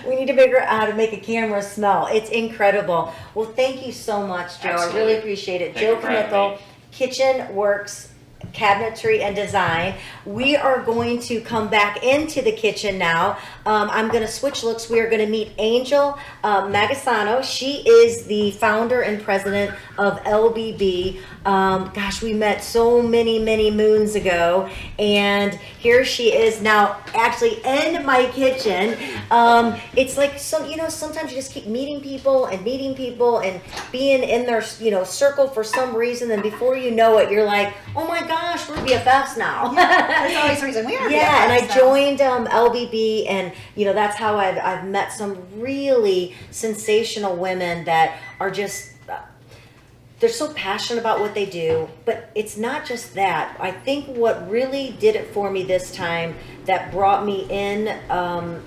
A: we need to figure out how to make a camera smell. It's incredible. Well, thank you so much, Joe.
D: Absolutely.
A: I really appreciate it.
D: Thank
A: Joe
D: you for having
A: Knichel,
D: me.
A: KitchenWorks Cabinetry and Design. We are going to come back into the kitchen now. I'm going to switch looks. We are going to meet Angel Magasano. She is the founder and president of LBB. Gosh, we met so many moons ago, and here she is now actually in my kitchen. It's like sometimes you just keep meeting people and being in their circle for some reason, and before you know it, you're like, oh my gosh, we're BFFs now.
E: There's always a reason we are BFFs.
A: Yeah, and I joined LBB, and that's how I've met some really sensational women that are just they're so passionate about what they do. But it's not just that. I think what really did it for me this time, that brought me in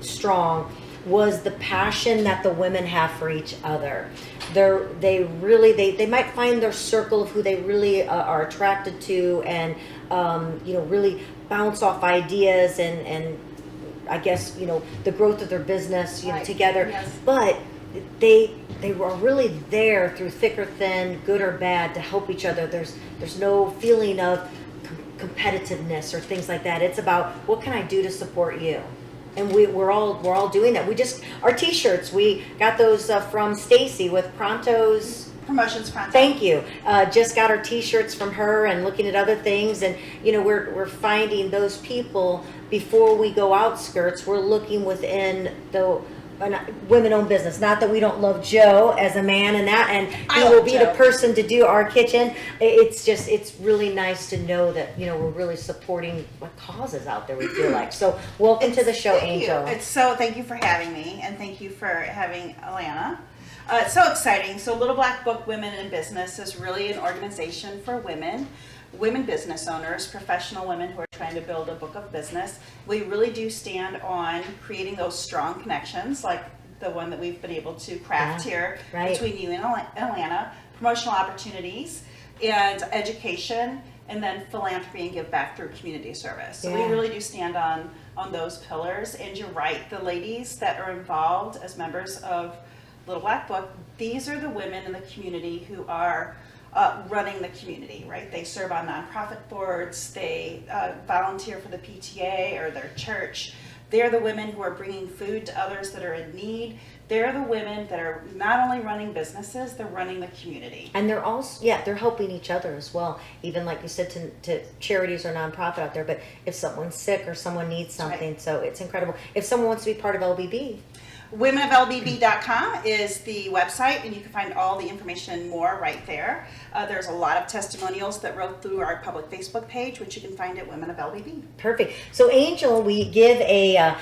A: strong, was the passion that the women have for each other. They might find their circle of who they really are attracted to, and really bounce off ideas and I guess the growth of their business together.
E: Yes.
A: But they were really there through thick or thin, good or bad, to help each other. There's no feeling of competitiveness or things like that. It's about, what can I do to support you? And we're all doing that. Our t-shirts, we got those from Stacy with Pronto's
E: Promotions Pronto.
A: Thank you. Just got our t-shirts from her, and looking at other things, and we're finding those people before we go outskirts. We're looking within the women-owned business. Not that we don't love Joe as a man and he will be the person to do our kitchen. It's really nice to know that we're really supporting what causes out there, we feel like. So welcome to the show, Angel.
E: Thank you for having me, and thank you for having Alana. It's so exciting. So Little Black Book Women in Business is really an organization for women business owners, professional women who are trying to build a book of business. We really do stand on creating those strong connections, like the one that we've been able to craft here between you and Alana, promotional opportunities and education, and then philanthropy and give back through community service. So we really do stand on those pillars. And you're right, the ladies that are involved as members of Little Black Book, these are the women in the community who are running the community, right? They serve on nonprofit boards, they volunteer for the PTA or their church. They're the women who are bringing food to others that are in need. They're the women that are not only running businesses, they're running the community.
A: And they're also, they're helping each other as well. Even like you said, to charities or nonprofit out there. But if someone's sick or someone needs something,
E: Right.
A: So it's incredible. If someone wants to be part of LBB,
E: womenoflbb.com is the website, and you can find all the information and more right there. There's a lot of testimonials that roll through our public Facebook page, which you can find at Women of LBB.
A: perfect. So Angel, we give a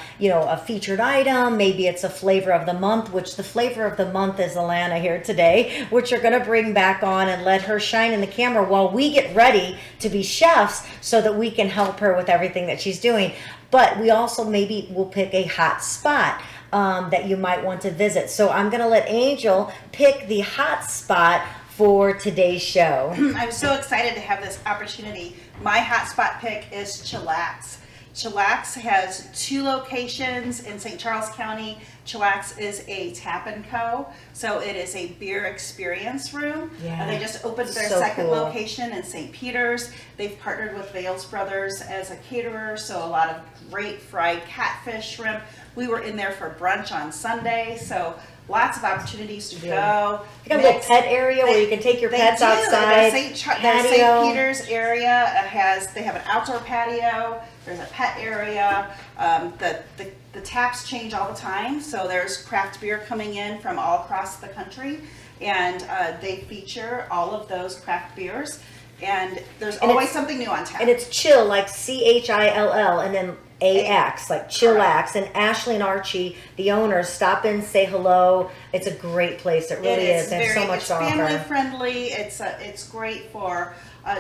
A: featured item. Maybe it's a flavor of the month, which the flavor of the month is Alana here today, which you're going to bring back on and let her shine in the camera while we get ready to be chefs, so that we can help her with everything that she's doing. But we also maybe will pick a hot spot that you might want to visit. So I'm going to let Angel pick the hot spot for today's show.
E: I'm so excited to have this opportunity. My hotspot pick is Chillax. Chillax has 2 locations in St. Charles County. Chillax is a Tap & Co. So it is a beer experience room.
A: Yeah.
E: They just opened their
A: So
E: second
A: cool.
E: location in St. Peters. They've partnered with Vales Brothers as a caterer, so a lot of great fried catfish, shrimp. We were in there for brunch on Sunday, so lots of opportunities to
A: Yeah.
E: go.
A: You got a little pet area where you can take your pets outside.
E: Their St.
A: patio.
E: Peters area they have an outdoor patio. There's a pet area. The taps change all the time, so there's craft beer coming in from all across the country, and they feature all of those craft beers. And there's always something new on tap.
A: And it's chill, like CHILL, and then AX, like chillax. And Ashley and Archie, the owners, stop in, say hello. It's a great place. It really is. They have so much to
E: family
A: offer.
E: friendly. It's great for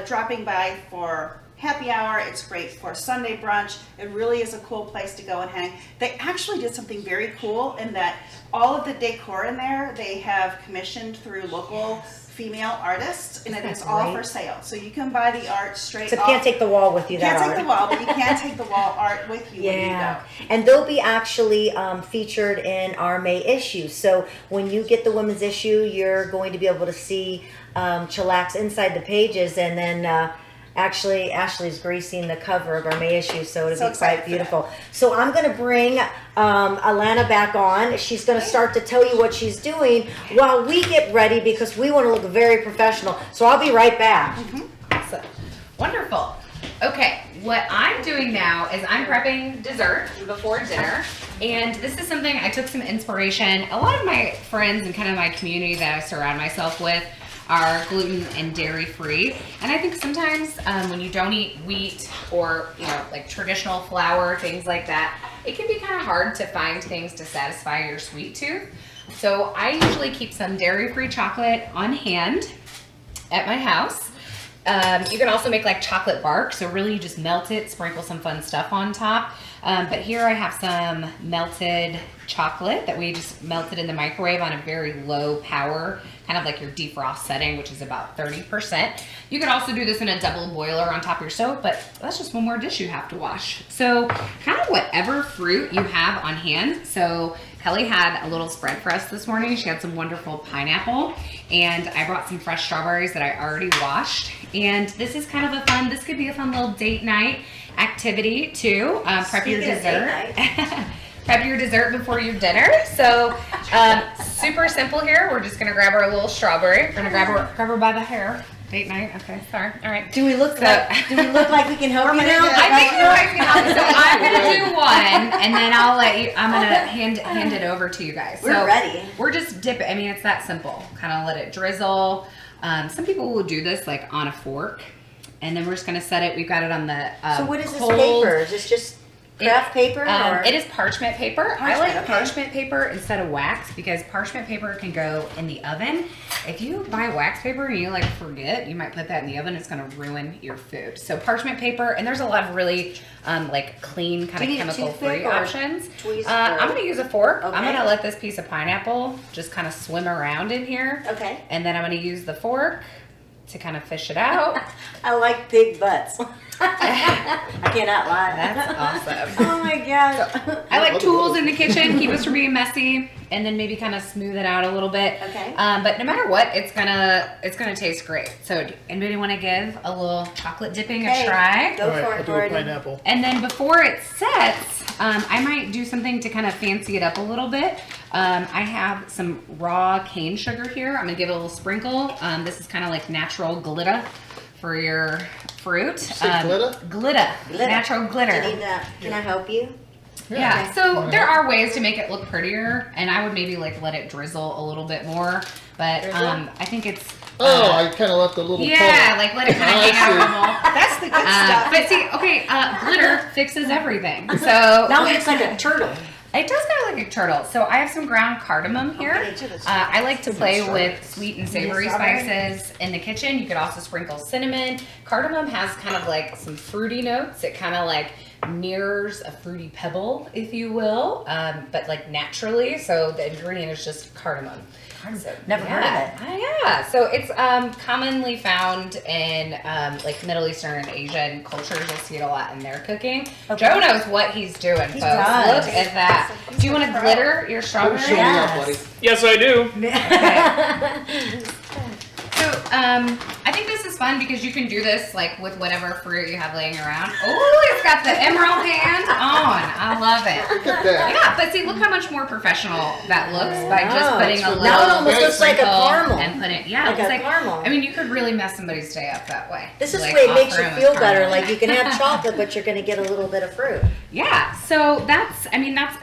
E: dropping by for happy hour. It's great for Sunday brunch. It really is a cool place to go and hang. They actually did something very cool in that all of the decor in there they have commissioned through local female artists, and it is all for sale. So you can buy the art straight
A: So you
E: off.
A: can't take the wall with you,
E: You can't
A: that
E: take
A: art.
E: the wall, but you can take the wall art with you when you
A: Yeah,
E: go.
A: and they'll be actually featured in our May issue. So when you get the women's issue, you're going to be able to see Chillax inside the pages, and then actually Ashley's gracing the cover of our May issue, so it'll
E: So
A: be
E: excited
A: quite
E: for
A: beautiful. So I'm going to bring Alana back on. She's going to start to tell you what she's doing while we get ready, because we want to look very professional. So I'll be right back.
C: Awesome. Wonderful. Okay, what I'm doing now is I'm prepping dessert before dinner. And this is something I took some inspiration. A lot of my friends and kind of my community that I surround myself with are gluten and dairy free. And I think sometimes when you don't eat wheat or, like traditional flour, things like that, it can be kind of hard to find things to satisfy your sweet tooth. So I usually keep some dairy free chocolate on hand at my house. You can also make like chocolate bark, so really you just melt it, sprinkle some fun stuff on top. But here I have some melted chocolate that we just melted in the microwave on a very low power, kind of like your defrost setting, which is about 30%. You could also do this in a double boiler on top of your stove, but that's just one more dish you have to wash. So kind of whatever fruit you have on hand. So Kelly had a little spread for us this morning. She had some wonderful pineapple, and I brought some fresh strawberries that I already washed. And this is kind of this could be a fun little date night activity too. Prep your
A: Speaking of
C: dessert.
A: date night.
C: Prep your dessert before your dinner. So super simple here. We're just gonna grab our little strawberry. We're gonna grab her by the hair. Date night. Okay, sorry. All right.
A: Do we look like we can help you now?
C: I think you guys can help me. So I'm gonna do one, and then I'm gonna hand it over to you guys.
A: We're ready.
C: We're just dipping. I mean, it's that simple. Kind of let it drizzle. Some people will do this like on a fork, and then we're just gonna set it. We've got it on the
A: So what is this
C: cold-
A: paper? Is this just craft paper? Or?
C: It is parchment paper. I
A: Parchment,
C: like
A: okay.
C: parchment paper instead of wax because parchment paper can go in the oven. If you buy wax paper and you like forget, you might put that in the oven. It's going to ruin your food. So parchment paper, and there's a lot of really like clean kind
A: Do
C: of
A: you need a
C: chemical free
A: toothpick or
C: options.
A: tweeze
C: I'm
A: or-
C: going to use a fork. I'm
A: Okay.
C: going to let this piece of pineapple just kind of swim around in here.
A: Okay.
C: And then I'm going to use the fork to kind of fish it out.
A: I like big butts. I cannot lie.
C: That's awesome.
A: Oh my gosh.
C: I like tools in the kitchen, keep us from being messy, and then maybe kind of smooth it out a little bit.
A: Okay.
C: But no matter what, it's gonna taste great. So, anybody want to give a little chocolate dipping
A: Okay.
C: a try?
A: Go
B: All right,
A: for
B: I'll
A: it,
B: do a
A: Gordon.
B: pineapple.
C: And then before it sets, I might do something to kind of fancy it up a little bit. I have some raw cane sugar here. I'm gonna give it a little sprinkle. This is kind of like natural glitter for your fruit.
B: say glitter?
C: Glitter.
A: Glitter.
C: Natural glitter.
A: Do you need that? Can I help you?
C: Yeah,
A: Okay.
C: so there are ways to make it look prettier, and I would maybe like let it drizzle a little bit more, but
A: Drizzle?
C: I think it's
B: Oh, I kind of left a little
C: yeah, like let it kind of
B: I
C: hang out a
B: see.
C: little.
E: That's the good stuff.
C: But see, okay, glitter fixes everything. So
A: Now it looks like a turtle.
C: it does kind of like a turtle. So I have some ground cardamom here.
A: Okay.
C: I like to play with sweet and savory
A: Strawberry?
C: spices in the kitchen. You could also sprinkle cinnamon. Cardamom has kind of like some fruity notes. It kind of like mirrors a fruity pebble, if you will, but like naturally. So the ingredient is just cardamom. So,
A: Never heard of it.
C: Yeah, so it's commonly found in like Middle Eastern and Asian cultures. You'll see it a lot in their cooking.
A: Okay.
C: Joe knows what he's doing, folks.
A: does.
C: Look at that. Do you want to glitter your strawberry?
B: Show me up, buddy.
D: Yes, I do.
C: So I think this is fun because you can do this like with whatever fruit you have laying around. Oh, it's got the emerald hand on. I love it.
B: Look at that.
C: Yeah, but see, look how much more professional that looks by just
A: Wow.
C: putting a little.
A: Now it almost looks like a
C: sprinkle
A: caramel.
C: And put it, yeah,
A: Like
C: it's
A: a
C: like
A: caramel.
C: I mean, you could really mess somebody's day up that way.
A: This is
C: Like,
A: the way it makes
C: offer
A: you
C: 'em a
A: feel better.
C: caramel.
A: Like you can have chocolate, but you're going to get a little bit of fruit.
C: Yeah, so that's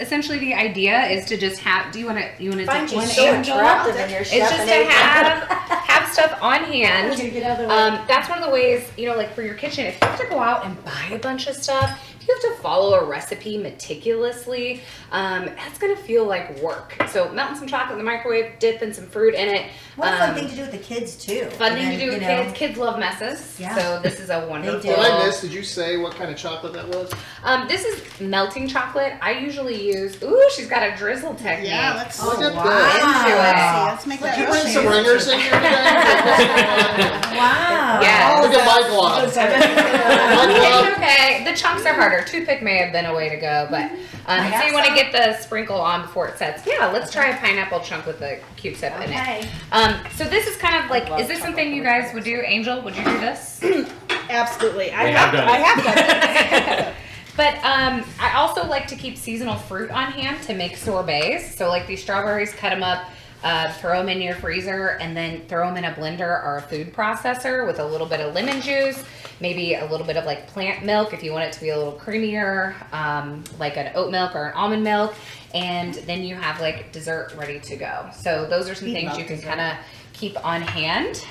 C: essentially the idea is to just have. Do you want to
A: I find
C: dip
A: you
C: one,
A: so
C: Angel?
A: attractive in your
C: It's just
A: chef
C: to
A: and
C: have stuff on hand.
A: Get out of the way.
C: That's one of the ways, like for your kitchen, if you have to go out and buy a bunch of stuff, if you have to follow a recipe meticulously, that's gonna feel like work. So melting some chocolate in the microwave, dipping some fruit in it.
A: What a fun thing to do with the kids too.
C: Fun
A: And
C: thing to
A: then,
C: do with
A: you know,
C: kids. Kids love messes.
A: Yeah.
C: So this is a wonderful.
A: do.
B: Did I miss? Did you say what kind of chocolate that was?
C: This is melting chocolate. I usually use, ooh, she's got a drizzle technique.
E: Yeah, let's
B: Look at
A: wow.
B: that.
E: let's make
B: Did
E: that
B: you bring
E: real
B: some
E: fancy.
B: ringers in here today?
A: Wow.
C: Yeah.
B: Look at my gloves.
C: It's okay. The chunks are harder. Toothpick may have been a way to go, but so you want to get the sprinkle on before it sets. Yeah, let's try a pineapple chunk with the Q-tip in it.
A: Okay.
C: So this is kind of like, is this something you guys would do? Angel, would you do this?
E: Absolutely. I
D: We have done it.
E: I have done it.
C: But I also like to keep seasonal fruit on hand to make sorbets. So like these strawberries, cut them up, throw them in your freezer, and then throw them in a blender or a food processor with a little bit of lemon juice, maybe a little bit of like plant milk if you want it to be a little creamier, like an oat milk or an almond milk, and then you have like dessert ready to go. So those are some
A: We
C: things
A: love
C: you can
A: dessert.
C: kind of keep on hand.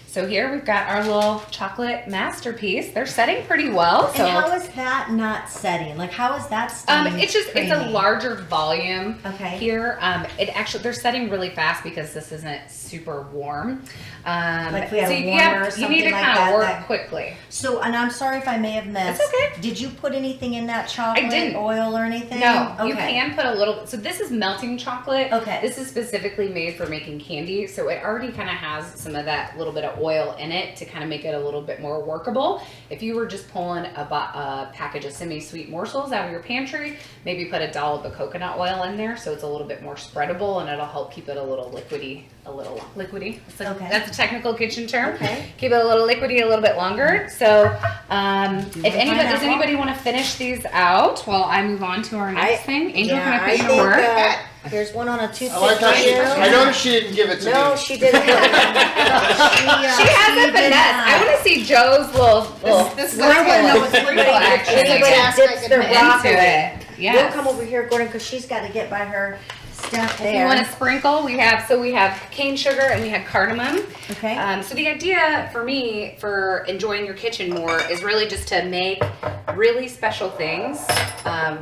C: So here we've got our little chocolate masterpiece. They're setting pretty well. So
A: And how is that not setting? Like how is that steaming?
C: it's a
A: creamy?
C: larger volume
A: Okay.
C: here. It actually they're setting really fast because this isn't super warm.
A: Like if we had a
C: you
A: warmer or
C: you
A: something
C: need to
A: like
C: kind
A: that,
C: of work
A: that-
C: quickly.
A: So, and I'm sorry if I may have missed.
C: It's okay.
A: Did you put anything in that chocolate
C: didn't.
A: oil or anything?
C: No, you
A: Okay.
C: can put a little. So this is melting chocolate.
A: Okay.
C: This is specifically made for making candy, so it already kind of has some of that little bit of oil in it to kind of make it a little bit more workable. If you were just pulling a package of semi-sweet morsels out of your pantry, maybe put a dollop of coconut oil in there, so it's a little bit more spreadable, and it'll help keep it a little liquidy. It's like,
A: Okay.
C: That's a technical kitchen term.
A: Okay.
C: Keep it a little liquidy, a little bit longer. So, if anybody does
A: pineapple?
C: anybody want to finish these out while I move on to our next thing? Angel,
A: yeah,
C: can I
A: I
C: put you to
A: think,
C: work?
A: here's one on a toothpick.
B: I like how she,
A: for you.
B: I noticed she didn't give it to
A: No,
B: me.
A: she didn't.
C: She has a
A: did
C: finesse.
A: not.
C: I want to see Joe's little
E: This is
A: Well, I
E: what I
A: wanna know
E: was
A: if anybody,
C: actually.
A: anybody
E: Yes,
A: dips
E: I can
A: their
E: put
C: into
A: broccoli.
C: it.
A: You'll
C: Yes.
A: come over here, Gordon, because she's got to get by her step
C: If you want
A: there.
C: to sprinkle, we have cane sugar and we have cardamom.
A: Okay.
C: So the idea for me for enjoying your kitchen more is really just to make really special things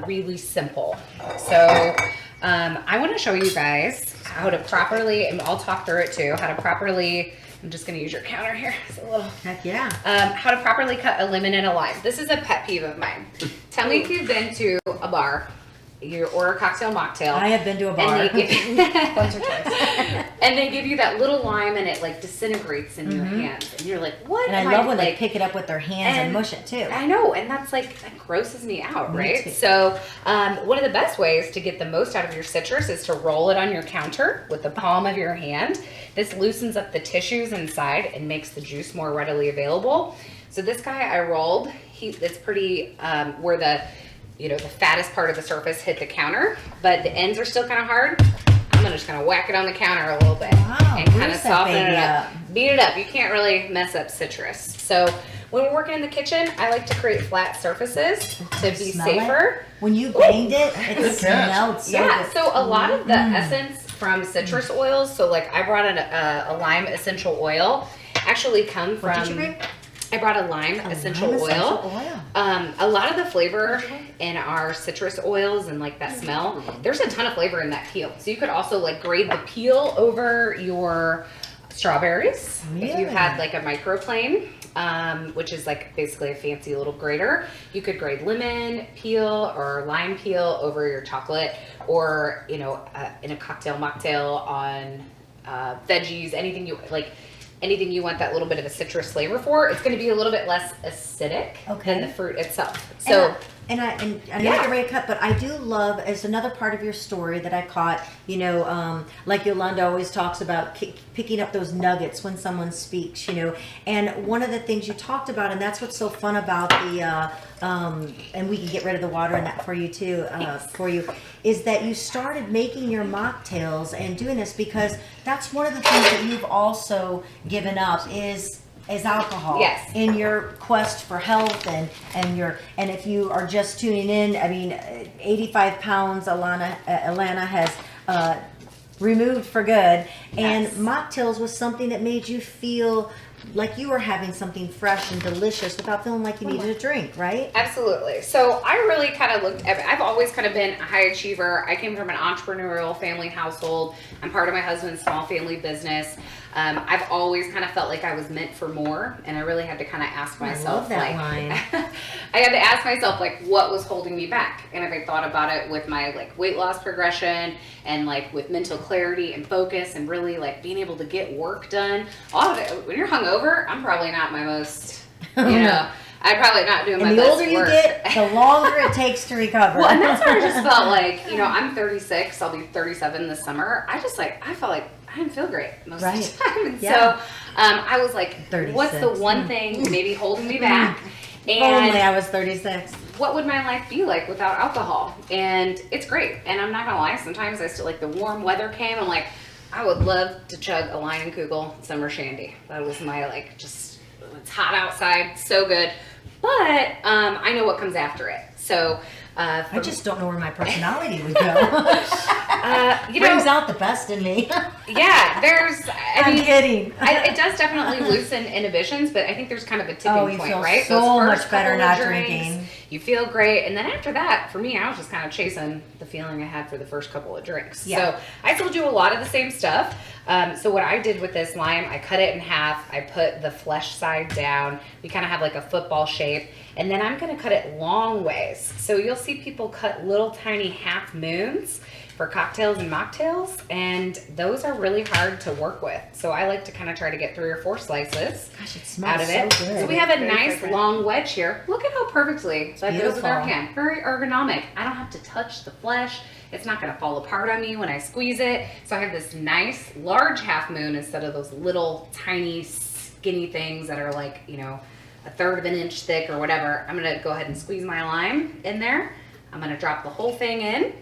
C: really simple. So I want to show you guys how to properly, and I'll talk through it too, how to properly, I'm just going to use your counter here. It's a little.
A: Heck yeah.
C: How to properly cut a lemon and a lime. This is a pet peeve of mine. Tell me if you've been to a bar you order a cocktail mocktail.
A: I have been to a bar.
C: And they give,
A: Once or twice.
C: and they give you that little lime, and it like disintegrates in your hands, and you're like, "What?"
A: And
C: am
A: I love when
C: like,
A: they pick it up with their hands and mush it too.
C: I know, and that's like that grosses me out,
A: Me
C: right?
A: too.
C: So, one of the best ways to get the most out of your citrus is to roll it on your counter with the palm of your hand. This loosens up the tissues inside and makes the juice more readily available. So this guy I rolled, it's pretty where the fattest part of the surface hit the counter, but the ends are still kind of hard. I'm just gonna whack it on the counter a little bit and kind of soften it up. Beat it up. You can't really mess up citrus. So when we're working in the kitchen, I like to create flat surfaces to be safer.
A: When you banged it smelled so good.
C: So a lot of the essence from citrus oils, so like I brought a lime essential oil, actually come from.
A: What did you bring?
C: I brought a lime essential oil. A lot of the flavor in our citrus oils and like that smell, there's a ton of flavor in that peel. So you could also like grate the peel over your strawberries if you had like a microplane, which is like basically a fancy little grater. You could grate lemon peel or lime peel over your chocolate, or in a cocktail mocktail on veggies, anything you want that little bit of a citrus flavor for. It's going to be a little bit less acidic than the fruit itself. So.
A: And I know you're getting ready to cut, but I do love, as another part of your story that I caught, like Yolanda always talks about picking up those nuggets when someone speaks, and one of the things you talked about, and that's what's so fun about the, and we can get rid of the water in that for you too, is that you started making your mocktails and doing this because that's one of the things that you've also given up is alcohol in your quest for health and if you are just tuning in, I mean 85 pounds Alana has removed for good, and mocktails was something that made you feel like you were having something fresh and delicious without feeling like you needed a drink, right?
C: Absolutely. So I really kind of looked at, I've always kind of been a high achiever. I came from an entrepreneurial family household. I'm part of my husband's small family business. I've always kind of felt like I was meant for more, and I really had to kind of ask myself,
A: I love that line.
C: I had to ask myself, like, what was holding me back? And if I thought about it with my like weight loss progression and like with mental clarity and focus and really like being able to get work done, all of it, when you're hungover, I'm probably not my most, I'm probably not doing my best work.
A: And the older you get, the longer it takes to recover.
C: Well, and that's where I just felt like, I'm 36, I'll be 37 this summer. I felt like I didn't feel great most of the time. And so I was like, 36. What's the one thing maybe holding me back?
A: And only I was 36.
C: What would my life be like without alcohol? And it's great. And I'm not gonna lie, sometimes I still, like, the warm weather came, I'm like, I would love to chug a Leinenkugel summer shandy. That was my, like, just, it's hot outside, so good. But I know what comes after it. So
A: I just don't know where my personality would go. Brings out the best in me.
C: I'm
A: kidding.
C: It does definitely loosen inhibitions, but I think there's kind of a tipping point, right?
A: So much better not drinking.
C: You feel great, and then after that, for me, I was just kind of chasing the feeling I had for the first couple of drinks. So I still do a lot of the same stuff. So what I did with this lime, I cut it in half. I put the flesh side down. We kind of have like a football shape. And then I'm going to cut it long ways. So you'll see people cut little tiny half moons for cocktails and mocktails, and those are really hard to work with. So I like to kind of try to get 3 or 4 slices out of it.
A: So good.
C: So we have a nice long wedge here. Look at how perfectly that goes with our hand. Very ergonomic. I don't have to touch the flesh. It's not going to fall apart on me when I squeeze it. So I have this nice large half moon instead of those little tiny skinny things that are like, a 1/3 of an inch thick or whatever. I'm going to go ahead and squeeze my lime in there. I'm going to drop the whole thing in.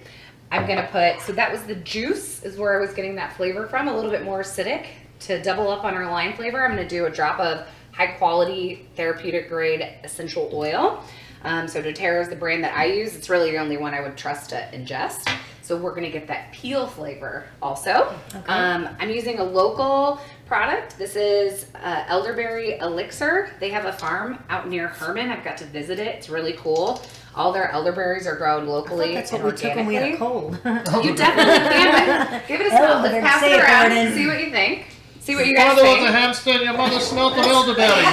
C: I'm going to put, so that was the juice is where I was getting that flavor from, a little bit more acidic. To double up on our lime flavor, I'm going to do a drop of high quality therapeutic grade essential oil. So doTERRA is the brand that I use. It's really the only one I would trust to ingest. So we're going to get that peel flavor also. Okay. I'm using a local product. This is elderberry elixir. They have a farm out near Herman. I've got to visit it. It's really cool. All their elderberries are grown locally.
A: That's what we took when we had a cold.
C: You definitely can. Give it a smell. Let's pass it around and see what you think. See what you guys think.
B: Father was a hamster and your mother smelled of elderberry.
C: Sorry.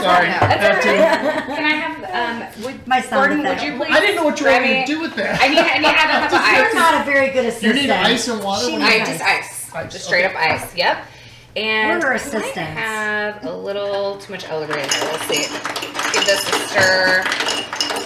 B: Sorry.
C: That's all right. Can I have,
A: my sound
C: Gordon, would
A: effect.
C: you please?
B: I didn't know what you
C: grab
B: wanted
C: me-
B: to do with that.
C: I need to have a
A: You're
C: ice.
A: not a very good
B: You
A: assistant.
B: need ice and water?
A: She
B: What do you
A: needs
B: need?
C: Just ice.
B: Ice,
C: Just straight
B: okay.
C: up ice. Yep. And
A: We're her
C: I
A: assistants.
C: might have a little too much elderberry in here. We'll see. Give this a stir.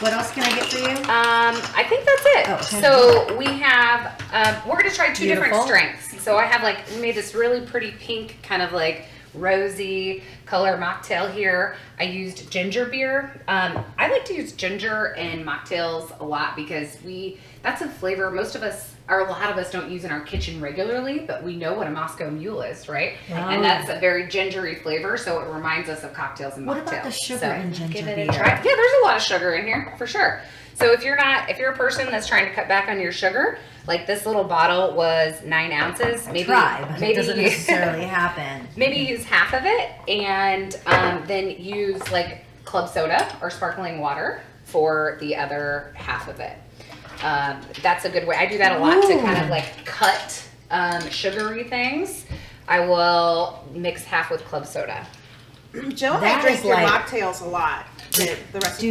A: What else can I get for you?
C: I think that's it.
A: Oh, okay.
C: So we have, we're gonna try two different
A: Beautiful.
C: strengths. So I have like, we made this really pretty pink, kind of like rosy color mocktail here. I used ginger beer. I like to use ginger in mocktails a lot because that's a flavor most of us, or a lot of us don't use in our kitchen regularly, but we know what a Moscow Mule is, right?
A: Wow.
C: And that's a very gingery flavor, so it reminds us of cocktails and
A: What
C: mocktails.
A: about the sugar
C: So
A: in ginger
C: give it
A: beer?
C: a try. Yeah, there's a lot of sugar in here for sure. So if you're a person that's trying to cut back on your sugar, like this little bottle was 9 ounces. Maybe
A: It doesn't necessarily happen.
C: maybe use half of it and then use like club soda or sparkling water for the other half of it. That's a good way. I do that a lot to kind of like cut sugary things. I will mix half with club soda.
E: Joe and
A: That
E: I drink
A: is
E: your
A: like-
E: mocktails a lot. The recipes.
A: Do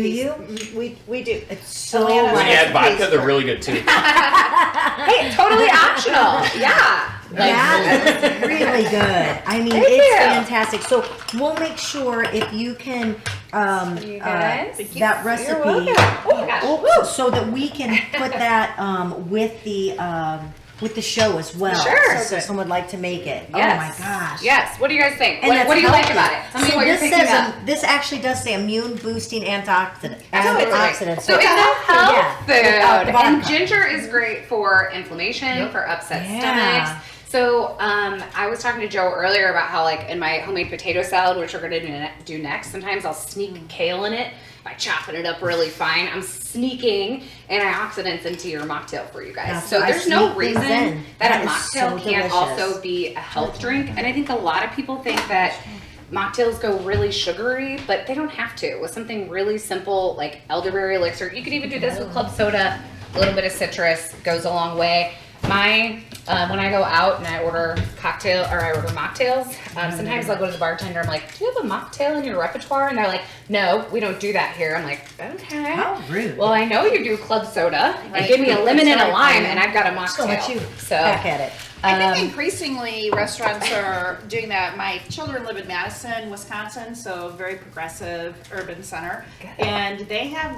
A: you?
E: We do.
A: It's so
E: Alana,
D: When you
A: like,
D: add vodka, they're really good too.
C: Hey, totally optional. Yeah.
A: that's really good. I mean,
C: Thank
A: it's
C: you.
A: fantastic. So we'll make sure if you can,
C: You guys.
A: that
C: You're
A: recipe,
C: welcome. Oh my gosh.
A: so that we can put that with the show as well.
C: Sure.
A: So someone would like to make it.
C: Yes.
A: Oh my gosh.
C: Yes. What do you guys think?
A: And
C: What
A: that's
C: do you like
A: healthy.
C: about it? Tell me
A: So
C: what you're
A: this
C: picking
A: says
C: up.
A: this actually does say immune boosting antioxidant.
C: Totally.
A: Antioxidant.
C: So it's a health food,
A: Without the
C: and
A: vodka.
C: ginger is great for inflammation,
B: Yep.
C: for upset
A: Yeah.
C: stomachs. So I was talking to Joe earlier about how like in my homemade potato salad, which we're gonna do next, sometimes I'll sneak kale in it by chopping it up really fine. I'm sneaking antioxidants into your mocktail for you guys.
A: That's
C: So
A: why I
C: there's no
A: sneak things
C: reason
A: in.
C: that
A: That
C: a
A: is
C: mocktail
A: so
C: can't
A: delicious.
C: also be a health drink. And I think a lot of people think that mocktails go really sugary, but they don't have to. With something really simple like elderberry elixir, you could even do this with club soda. A little bit of citrus goes a long way. When I go out and I order mocktails, sometimes I'll go to the bartender. I'm like, "Do you have a mocktail in your repertoire?" And they're like, "No, we don't do that here." I'm like, "Okay."
A: How rude.
C: Well, I know you do club soda.
A: Right.
C: And give me a lemon and a
A: Sorry,
C: lime,
A: Diane.
C: and I've got a
A: Just gonna let
C: mocktail.
A: you
C: So
A: back at it.
E: I think increasingly restaurants are doing that. My children live in Madison, Wisconsin, so very progressive urban center, and they have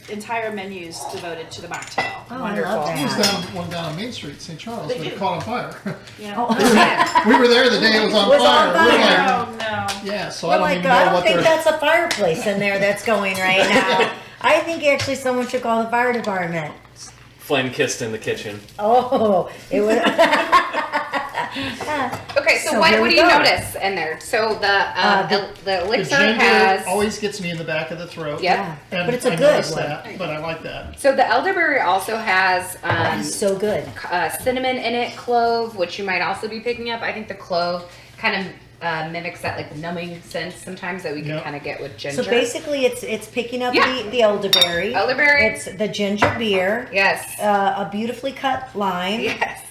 E: entire menus devoted to the mocktail.
A: Oh,
C: Wonderful.
A: I love
B: There's
A: that.
B: one down on Main Street, St. Charles,
E: They
B: but it
E: do.
B: caught on fire.
E: Yeah.
A: Oh,
B: We were there the day it was on
A: Was
B: fire.
A: on
B: We're like,
A: fire.
E: Oh no.
B: yeah, so
A: we're
B: I don't
A: like,
B: even
A: I
B: know
A: don't
B: what
A: think
B: they're.
A: that's a fireplace in there that's going right now. I think actually someone should call the fire department.
D: Flame kissed in the kitchen.
A: Oh, it was.
C: Okay, so,
A: So
C: what
A: here
C: do
A: we
C: you
A: go.
C: notice in there? So the
B: The
C: elixir
B: ginger
C: has.
B: always gets me in the back of the throat.
C: Yep.
A: Yeah,
B: And
A: but it's a
B: I
A: good
B: noticed
A: one.
B: that, but I like that.
C: So the elderberry also has
A: That is so good.
C: cinnamon in it, clove, which you might also be picking up. I think the clove kind of mimics that like numbing sense sometimes that we can
B: Yep.
C: kind of get with ginger.
A: So basically, it's picking up
C: Yeah.
A: the elderberry.
C: Elderberry.
A: It's the ginger beer.
C: Yes.
A: A beautifully cut lime.
C: Yes.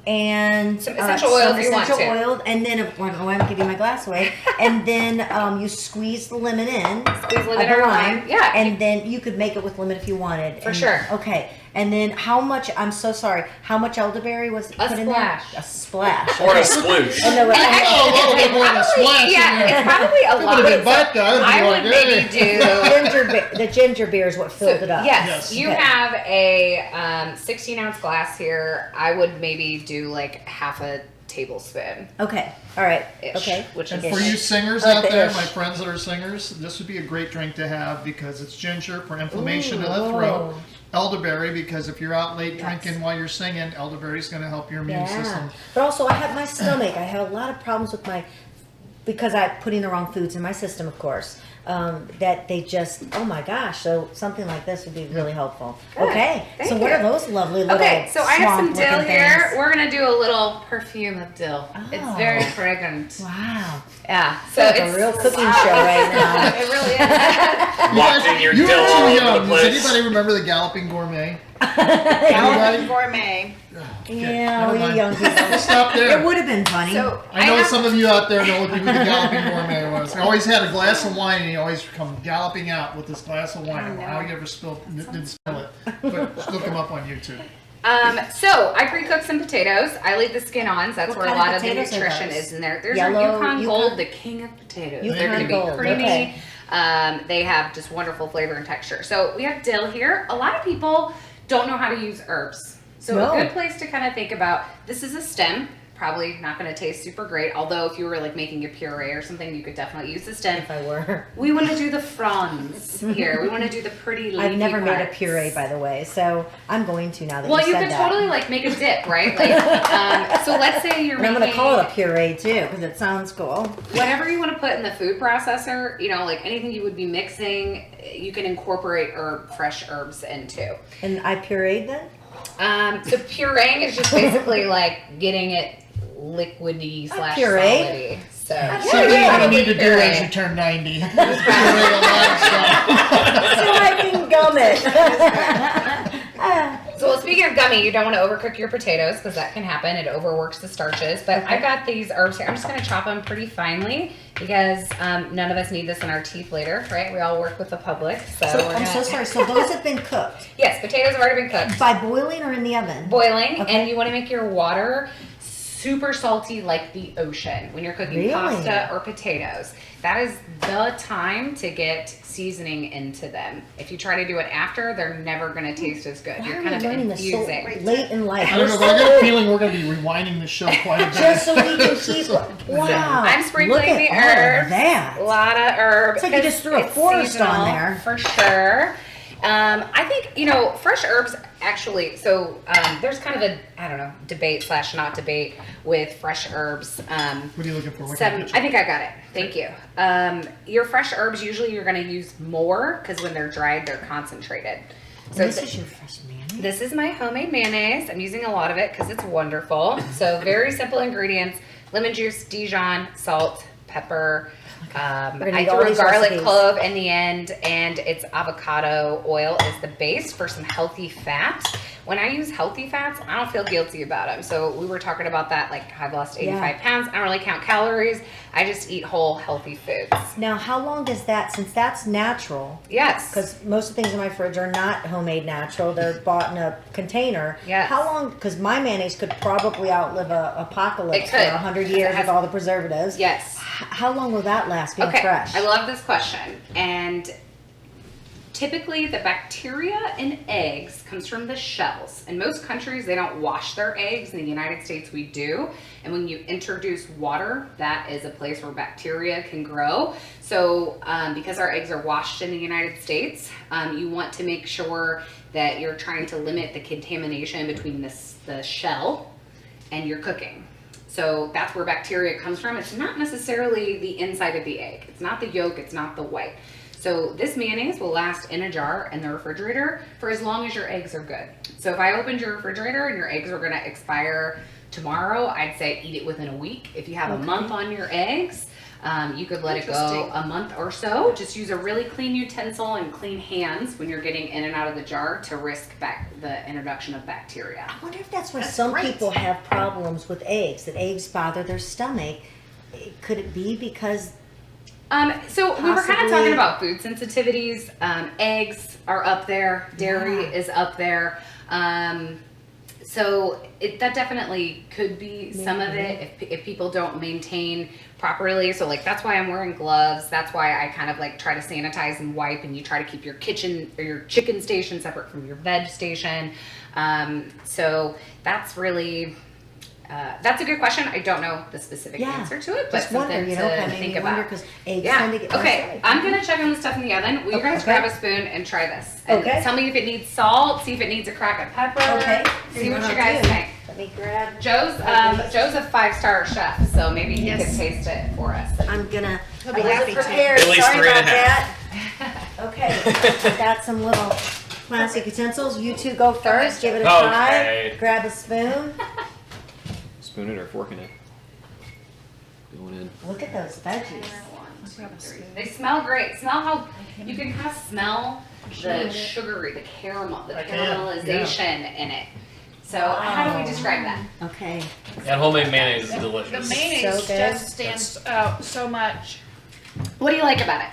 A: And
C: Some essential oils
A: some
C: if you want
A: essential
C: to.
A: oil, and then I'm giving my glass away. And then you squeeze the lemon in.
C: Squeeze lemon
A: of the
C: or lime. Yeah.
A: And then you could make it with lemon if you wanted.
C: For
A: And-
C: sure.
A: Okay. And then how much? I'm so sorry. How much elderberry was put in there?
C: splash.
A: A splash.
D: Or a
A: Okay.
D: sploosh.
A: Oh, no,
C: And actually,
B: a little bit more than a
C: probably-
B: splash in
C: Yeah,
B: there.
C: it's probably a
B: If it
C: lot.
B: would have been
C: So
B: vodka, I would
C: I
B: be
C: would
B: like,
C: maybe
B: hey.
C: do.
A: the ginger beer is what filled it up.
C: Yes,
B: Yes.
C: you
A: Okay.
C: have a 16-ounce glass here. I would maybe do like half a tablespoon.
A: Okay. All right.
C: Ish,
A: Okay.
C: which
B: And
C: is
B: for you singers
A: I like
B: out
A: the
B: there,
A: ish.
B: my friends that are singers, this would be a great drink to have because it's ginger for inflammation in
A: Ooh,
B: the
A: whoa.
B: throat. Elderberry because if you're out late
A: Yes.
B: drinking while you're singing, elderberry is going to help your immune
A: Yeah.
B: system.
A: But also, I have my stomach. I have a lot of problems with because I'm putting the wrong foods in my system, of course. That they just, oh my gosh. So something like this would be really helpful.
C: Good.
A: Okay.
C: Thank
A: So what
C: you.
A: are those lovely little
C: Okay, so I have some dill
A: swamp-looking
C: here.
A: things?
C: We're gonna do a little perfume of dill.
A: Oh.
C: It's very fragrant.
A: Wow.
C: Yeah, so
A: It's
C: it's
A: a real cooking show right now.
C: It really is.
D: Wafting your
B: You
D: dill
B: were
D: all
B: too
D: over
B: young.
D: the
B: Does
D: place.
B: anybody remember the Galloping Gourmet?
E: Galloping Gourmet.
A: Yeah,
B: never
A: we
B: mind.
A: young people.
B: Stop there.
A: It would have been funny.
C: So
B: I know
C: have-
B: some of you out there know what the Galloping Gourmet was. He always had a glass of wine, and he always come galloping out with this glass of wine. I don't know how he ever didn't spill it, but look him up on YouTube.
C: So I pre-cook some potatoes. I leave the skin on, so that's
A: What
C: where a
A: kind
C: lot
A: of
C: of the
A: potatoes are
C: nutrition
A: those?
C: is in there. There's
A: Yellow,
C: our Yukon
A: Yukon?
C: Gold, the king of potatoes.
A: Yukon
C: They're going to be
A: Gold,
C: creamy.
A: okay.
C: They have just wonderful flavor and texture. So we have dill here. A lot of people don't know how to use herbs. So
A: No.
C: a good place to kind of think about, this is a stem. Probably not going to taste super great. Although if you were like making a puree or something, you could definitely use the stem.
A: If I were.
C: We want to do the fronds here. We want to do the pretty leafy
A: I've never made a
C: parts.
A: puree, by the way, so I'm going to now that
C: Well,
A: you
C: you
A: said
C: could
A: that.
C: totally like make a dip, right? Like, so let's say you're
A: And I'm
C: making
A: going to call it a puree too, because it sounds cool.
C: whatever you want to put in the food processor. You know, like anything you would be mixing, you can incorporate fresh herbs into.
A: And I pureed then?
C: So pureeing is just basically like getting it liquidy /
A: puree.
C: solidy. So
B: So what you
C: probably
B: need to do
C: puree.
B: as you turn 90. Puree a lot of stuff.
A: So I can gum it.
C: So speaking of gummy, you don't want to overcook your potatoes because that can happen. It overworks the starches. But I got these herbs here. I'm just going to chop them pretty finely because none of us need this in our teeth later, right? We all work with the public. So,
A: So
C: we're
A: I'm so sorry. So those have been cooked
C: Yes, potatoes have already been cooked.
A: by boiling or in the oven?
C: Boiling,
A: Okay.
C: and you want to make your water super salty like the ocean when you're cooking
A: Really?
C: pasta or potatoes. That is the time to get seasoning into them. If you try to do it after, they're never going to taste as good.
A: Why
C: You're
A: are
C: kind
A: we
C: of
A: learning this so
C: infusing.
A: late in life?
B: I don't know, but I got a feeling we're going to be rewinding the show quite a bit.
A: Just so we can keep. Wow.
C: I'm sprinkling
A: Look at
C: the
A: all of
C: herbs.
A: that.
C: A lot of herbs.
A: It's like you just threw a forest on there.
C: For sure. I think, fresh herbs actually, so there's kind of a, I don't know, debate / not debate with fresh herbs.
B: What are you looking for? What
C: Seven,
B: kind of
C: I think I got it. Thank you. Your fresh herbs, usually you're going to use more because when they're dried, they're concentrated. So
A: This is your fresh mayonnaise?
C: this is my homemade mayonnaise. I'm using a lot of it because it's wonderful. So very simple ingredients: lemon juice, Dijon, salt, pepper.
A: gonna
C: I
A: need all
C: threw a
A: these
C: garlic
A: recipes.
C: clove in the end, and it's avocado oil is the base for some healthy fat. When I use healthy fats, I don't feel guilty about them. So we were talking about that, like I've lost 85 pounds. I don't really count calories. I just eat whole healthy foods.
A: Now, how long does that, since that's natural,
C: Yes.
A: because most of the things in my fridge are not homemade natural, they're bought in a container.
C: Yes.
A: How long, because my mayonnaise could probably outlive a apocalypse
C: It
A: for
C: could.
A: 100
C: It
A: years
C: has-
A: with all the preservatives.
C: Yes.
A: How long will that last being
C: Okay,
A: fresh?
C: I love this question. And typically the bacteria in eggs comes from the shells. In most countries, they don't wash their eggs. In the United States, we do. And when you introduce water, that is a place where bacteria can grow. So because our eggs are washed in the United States, you want to make sure that you're trying to limit the contamination between the shell and your cooking. So that's where bacteria comes from. It's not necessarily the inside of the egg. It's not the yolk, it's not the white. So this mayonnaise will last in a jar in the refrigerator for as long as your eggs are good. So if I opened your refrigerator and your eggs are gonna expire tomorrow, I'd say eat it within a week. If you have a month on your eggs, you could let it go a month or so. Just use a really clean utensil and clean hands when you're getting in and out of the jar to risk back the introduction of bacteria.
A: I wonder if that's why some people have problems with eggs, that eggs bother their stomach. Could it be because
C: So we were kind of
A: Possibly.
C: talking about food sensitivities. Eggs are up there. Dairy
A: Yeah.
C: is up there. So that definitely could be some of it if people don't maintain properly. So like that's why I'm wearing gloves. That's why I kind of like try to sanitize and wipe, and you try to keep your kitchen or your chicken station separate from your veg station. So that's really. That's a good question. I don't know the specific answer to it, but
A: just wonder,
C: something
A: you know,
C: to
A: kind of
C: think
A: made me wonder
C: about.
A: because eggs tend to get
C: Okay. I'm gonna check on the stuff in the oven. We're gonna
A: Okay.
C: grab a spoon and try this. And
A: Okay.
C: Tell me if it needs salt. See if it needs a crack of pepper.
A: Okay.
C: See what
A: What
C: you
A: I'll
C: guys
A: do.
C: think.
A: Let me grab.
C: Joe's a 5-star chef, so maybe he
E: Yes.
C: could taste it for us.
A: I'm gonna.
E: He'll be
A: I wasn't
E: happy to.
A: prepared.
D: At least
A: Sorry
D: 3.5.
A: about that. Okay. Got some little plastic utensils. You two go first. Give it a try.
D: Okay.
A: Grab a spoon.
D: Spoon it or fork in it. Going in.
A: Look at those veggies.
C: They smell great. Smell how you can kind of smell the sugary, the caramel, the
B: I can,
C: caramelization in it. So how do we describe that?
A: Okay.
D: That homemade mayonnaise is
F: The
D: delicious.
F: mayonnaise
A: So good.
F: just stands out so much.
C: What do you like about it?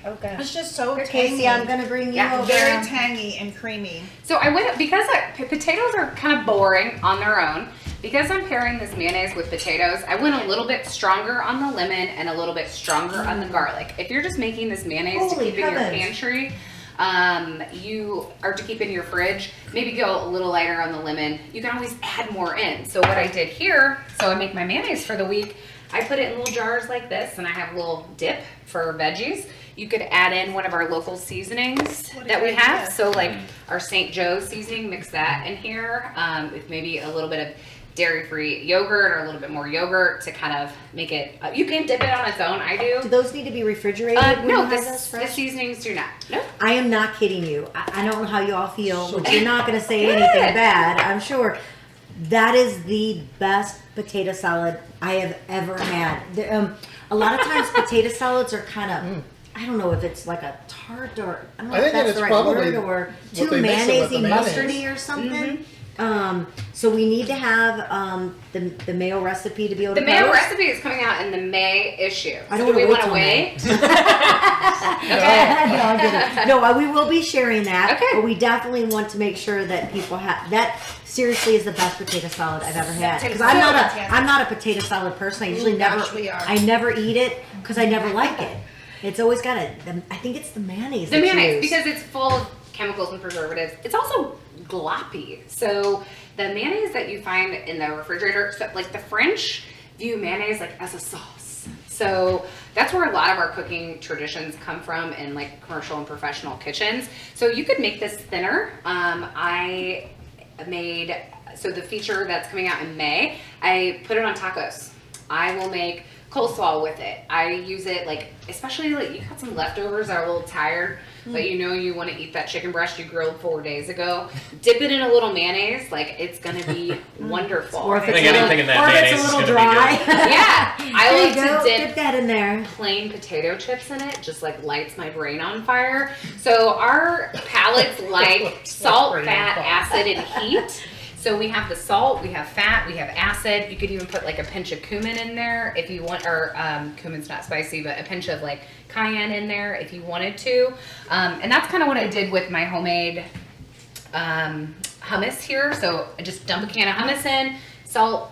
C: Oh gosh.
E: It's just so
A: Here,
E: tangy.
A: Casey, I'm gonna bring you
C: Yeah,
A: over.
E: Very tangy and creamy.
C: So I went, because potatoes are kind of boring on their own, because I'm pairing this mayonnaise with potatoes, I went a little bit stronger on the lemon and a little bit stronger on the garlic. If you're just making this mayonnaise
A: Holy
C: to keep in your
A: heavens.
C: pantry, you are to keep in your fridge, maybe go a little lighter on the lemon. You can always add more in. So what I did here, so I make my mayonnaise for the week, I put it in little jars like this, and I have a little dip for veggies. You could add in one of our local seasonings
E: What a
C: that we
E: great
C: have.
E: idea.
C: So like our St. Joe's seasoning, mix that in here with maybe a little bit of dairy-free yogurt or a little bit more yogurt to kind of make it, you can dip it on its own, I
A: Do
C: do.
A: those need to be refrigerated when you
C: No,
A: have
C: the
A: those fresh?
C: seasonings do not. No.
A: I am not kidding you. I don't know how you all feel,
B: So-
A: but you're not going to say anything bad, I'm sure. That is the best potato salad I have ever had. A lot of times potato salads are kind of, I don't know if it's like a tart or, I don't know
B: I
A: if
B: think
A: that's
B: it's
A: the right
B: probably
A: word, or
B: what
A: too
B: they mix it with, the
A: mayonnaise-y,
B: mayonnaise.
A: mustardy or something. So we need to have the mayo recipe to be able to
C: The mayo
A: post.
C: recipe is coming out in the May issue.
A: I
C: So
A: don't
C: do we
A: wanna
C: want
A: wait
C: to
A: till
C: wait? Okay.
A: No, I'm kidding. No, we will be sharing that.
C: Okay.
A: But we definitely want to make sure that people have that. Seriously, is the best potato salad I've ever had. Because I'm not
E: fantastic.
A: I'm not a potato salad person. I usually
E: Ooh,
A: never.
E: gosh, we are.
A: I never eat it because I never like it. It's always got I think it's the mayonnaise.
C: The
A: that you
C: mayonnaise,
A: use.
C: because it's full of chemicals and preservatives. It's also gloppy. So the mayonnaise that you find in the refrigerator, so like the French view mayonnaise like as a sauce. So that's where a lot of our cooking traditions come from in like commercial and professional kitchens. So you could make this thinner. I made, so the feature that's coming out in May, I put it on tacos. I will make coleslaw with it. I use it like, especially like you got some leftovers that are a little tired, but you know you want to eat that chicken breast you grilled 4 days ago. Dip it in a little mayonnaise, like it's gonna be wonderful.
A: or if
D: I
A: it's
D: think
A: a little,
D: anything in that
A: or if
D: mayonnaise
A: it's
D: is
A: a little
D: gonna be
A: dry.
C: Yeah, I
A: There
C: like
A: you go.
C: to
A: Dip
C: dip
A: that in there.
C: plain potato chips in it, just like lights my brain on fire. So our palates like salt,
B: brain
C: fat,
B: on fire.
C: acid, and heat. So we have the salt, we have fat, we have acid. You could even put like a pinch of cumin in there if you want, or cumin's not spicy, but a pinch of like cayenne in there if you wanted to. And that's kind of what I did with my homemade hummus here. So I just dump a can of hummus in, salt,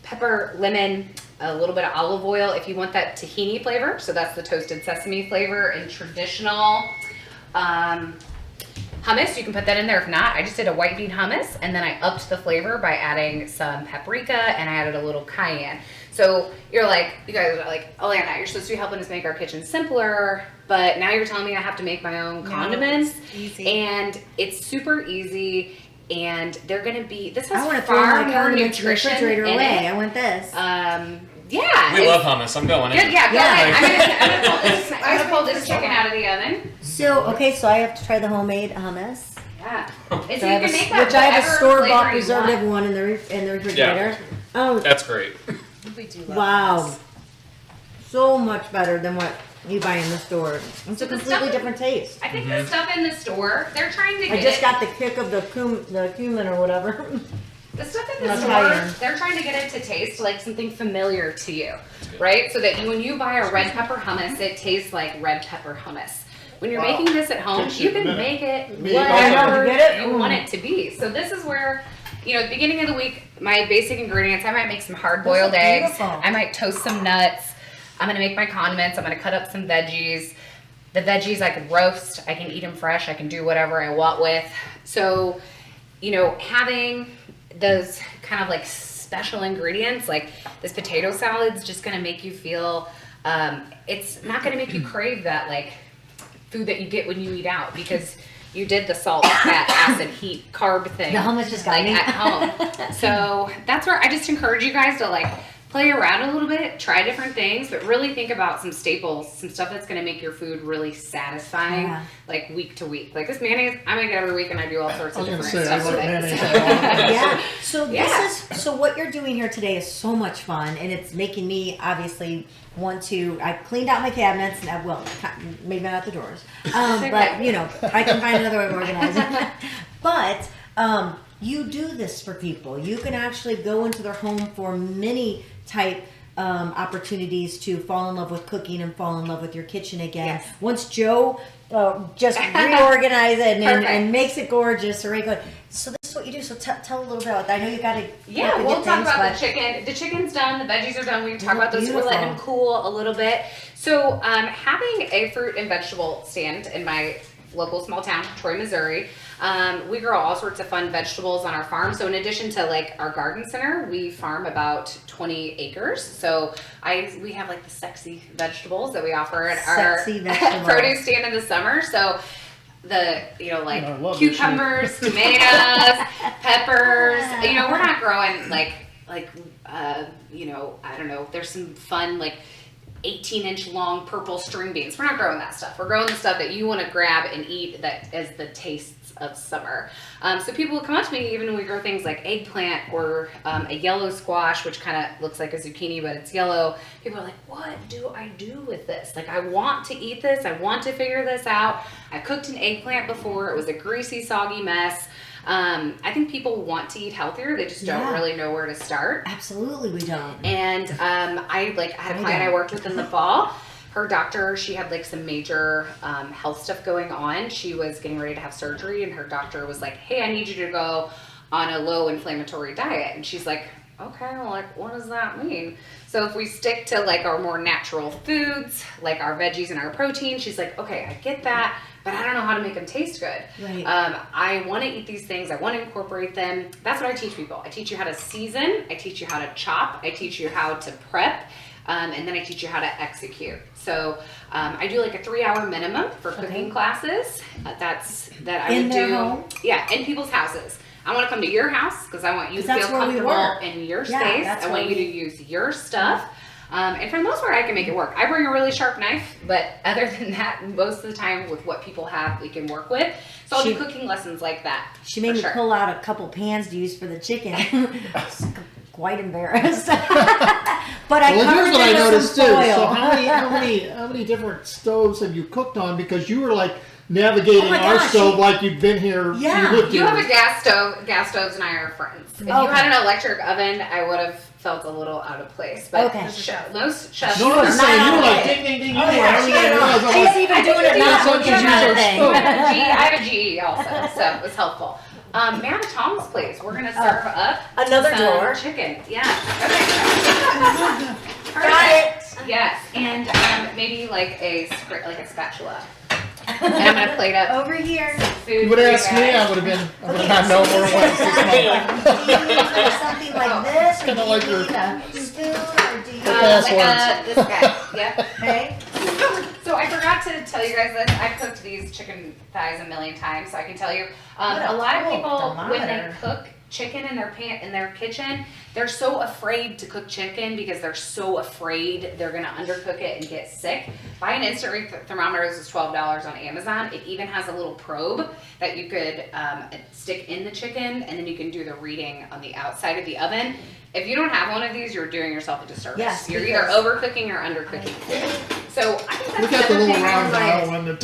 C: pepper, lemon, a little bit of olive oil if you want that tahini flavor. So that's the toasted sesame flavor and traditional hummus. You can put that in there. If not, I just did a white bean hummus and then I upped the flavor by adding some paprika and I added a little cayenne. So you're like, you guys are like, Alana, you're supposed to be helping us make our kitchen simpler, but now you're telling me I have to make my own condiments.
E: it's easy.
C: And it's super easy. And they're gonna be, this
A: I
C: has
A: want to throw
C: far
A: my
C: more
A: condiments in the
C: nutrition
A: refrigerator
C: in
A: away.
C: it.
A: I want this.
C: Yeah.
D: We
C: it's
D: love hummus. I'm going in.
C: Good, yeah, go
A: Yeah.
C: ahead. I'm gonna pull this chicken out of the oven.
A: So okay, so I have to try the homemade hummus.
C: Yeah. And so you
A: So I have
C: can
A: a,
C: make that
A: which I have a
C: whatever
A: store-bought
C: flavor you
A: preservative
C: want.
A: one in the refrigerator. Oh
D: That's great.
E: We do love
A: wow,
E: this.
A: so much better than what you buy in the store. It's
C: So
A: a
C: the
A: completely
C: stuff-
A: different taste.
C: I think the stuff in the store, they're trying to
A: I
C: get
A: just
C: it.
A: got the kick of the cumin or whatever.
C: The stuff in the
A: That's
C: store,
A: Italian.
C: they're trying to get it to taste like something familiar to you, right? So that when you buy a red pepper hummus, it tastes like red pepper hummus. When you're
B: Wow.
C: making this at home,
B: Takes
C: you
B: you a
C: can
B: minute.
C: make it
B: Me,
C: whatever
A: I know, get it?
C: you want it to be. So this is where, you know, at the beginning of the week, my basic ingredients, I might make some hard-boiled
A: Those are
C: eggs.
A: beautiful.
C: I might toast some nuts. I'm gonna make my condiments. I'm gonna cut up some veggies. The veggies I can roast. I can eat them fresh. I can do whatever I want with. So, you know, having those kind of like special ingredients, like this potato salad's just gonna make you feel, it's not gonna make you crave that like food that you get when you eat out because you did the salt, fat, acid, heat, carb thing.
A: The hummus just got
C: like
A: me.
C: at home. So that's where I just encourage you guys to like play around a little bit, try different things, but really think about some staples, some stuff that's going to make your food really satisfying,
A: Yeah.
C: like week to week. Like this mayonnaise, I make it every week and I do all sorts
B: I
C: of
B: was
C: different
B: gonna say, I
C: stuff
B: like
C: with it.
B: mayonnaise
C: So-
B: a lot.
A: Yeah. So
C: Yeah.
A: this is so what you're doing here today is so much fun, and it's making me obviously want to. I cleaned out my cabinets, and maybe not the drawers, but you know I can find another way of organizing. But you do this for people. You can actually go into their home for many type opportunities to fall in love with cooking and fall in love with your kitchen again.
C: Yes.
A: Once Joe just reorganize it
C: Perfect.
A: and makes it gorgeous, already good. So this is what you do. So tell a little bit about that. I know you got to
C: Yeah, we'll talk about the chicken. The chicken's done. The veggies are done. We can talk about those. We're letting them cool a little bit. So having a fruit and vegetable stand in my local small town, Troy, Missouri, we grow all sorts of fun vegetables on our farm. So in addition to like our garden center, we farm about 20 acres. So we have like the sexy vegetables that we offer at our produce stand in the summer. So cucumbers, tomatoes, peppers. We're not growing I don't know. There's some fun 18-inch long purple string beans. We're not growing that stuff. We're growing the stuff that you want to grab and eat that is the tastes of summer. So people will come up to me even when we grow things like eggplant or a yellow squash, which kind of looks like a zucchini, but it's yellow. People are like, what do I do with this? I want to eat this. I want to figure this out. I cooked an eggplant before. It was a greasy, soggy mess. I think people want to eat healthier. They just don't really know where to start.
A: Absolutely, we don't.
C: And I had a client I worked with in the fall. Her doctor, she had some major health stuff going on. She was getting ready to have surgery, and her doctor was like, hey, I need you to go on a low inflammatory diet. And she's like, okay, well, what does that mean? So if we stick to our more natural foods, like our veggies and our protein, she's like, okay, I get that, but I don't know how to make them taste good.
A: Right.
C: I want to eat these things. I want to incorporate them. That's what I teach people. I teach you how to season. I teach you how to chop. I teach you how to prep. And then I teach you how to execute. So I do a 3-hour minimum for cooking classes. I would do.
A: Home?
C: Yeah, in people's houses. I want to come to your house because I want you to feel comfortable in your space. I want you to use your stuff. And for the most part, I can make it work. I bring a really sharp knife, but other than that, most of the time with what people have, we can work with. So I'll do cooking lessons like that.
A: She made me pull out a couple pans to use for the chicken. Quite embarrassed. But
B: here's what I noticed too.
A: Foil.
B: So how many different stoves have you cooked on? Because you were navigating our stove like you'd been here.
A: Yeah.
C: You have a gas stove. Gas stoves and I are friends. If you had an electric oven, I would have felt a little out of place. But most chefs.
B: No, I'm saying you were ding, ding, ding.
A: She's even doing it not looking at a thing.
C: I have a GE also, so it was helpful. May I have a Tom's, please? We're going to serve up
A: another
C: some
A: drawer.
C: chicken. Yeah. Okay.
A: Got it.
C: Yes, and maybe a spatula. And I'm going to plate up
A: over here.
C: Food.
B: You would have asked me, I would have not known where it was this month.
A: Do you use something like this?
B: Kind of like your
A: a spoon, or do you
C: this guy. Yep.
A: Okay.
C: So I forgot to tell you guys this. I've cooked these chicken thighs a million times, so I can tell you. A lot of people, when they cook chicken in their kitchen, they're so afraid to cook chicken because they're so afraid they're going to undercook it and get sick. Buy an instant thermometer. This is $12 on Amazon. It even has a little probe that you could stick in the chicken, and then you can do the reading on the outside of the oven. If you don't have one of these, you're doing yourself a disservice.
A: Yes,
C: you're either overcooking or undercooking food. So I think that's
B: we got the little round dial one that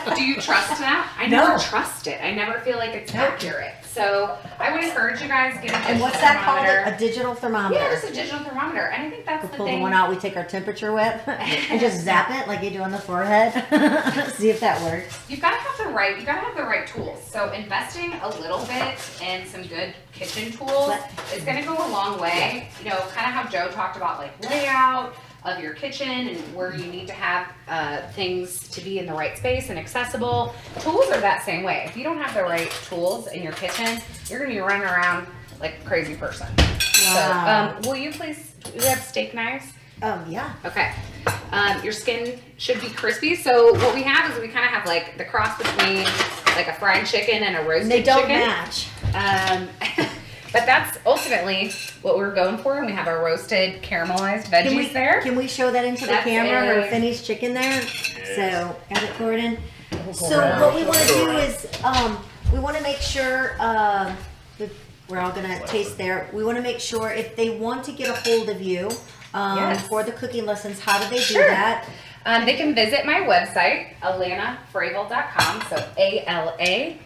C: but do you trust that? I never trust it. I never feel like it's accurate. So I would encourage you guys get a digital
A: And what's that
C: thermometer.
A: called? A digital thermometer.
C: Yeah, just a digital thermometer. And I think that's
A: We'll
C: the
A: pull
C: thing.
A: the one out we take our temperature with and just zap it like you do on the forehead. See if that works.
C: You gotta have the right tools. So investing a little bit in some good kitchen tools is gonna go a long way. Kind of how Joe talked about layout of your kitchen and where you need to have things to be in the right space and accessible. Tools are that same way. If you don't have the right tools in your kitchen, you're gonna be running around like a crazy person.
A: Wow.
C: So, will you please, do you have steak knives?
A: Yeah.
C: Okay. Your skin should be crispy. So what we have is we kind of have the cross between a fried chicken and a roasted chicken.
A: They don't match.
C: But that's ultimately what we're going for, and we have our roasted caramelized veggies there.
A: Can we show that into the camera, her finished chicken there? Yes. So, got it, Gordon? So what we want to do is, we want to make sure, we're all going to taste there. We want to make sure if they want to get a hold of you for the cooking lessons, how do they do that?
C: They can visit my website, alanafravell.com, so ALANAFRAVELL.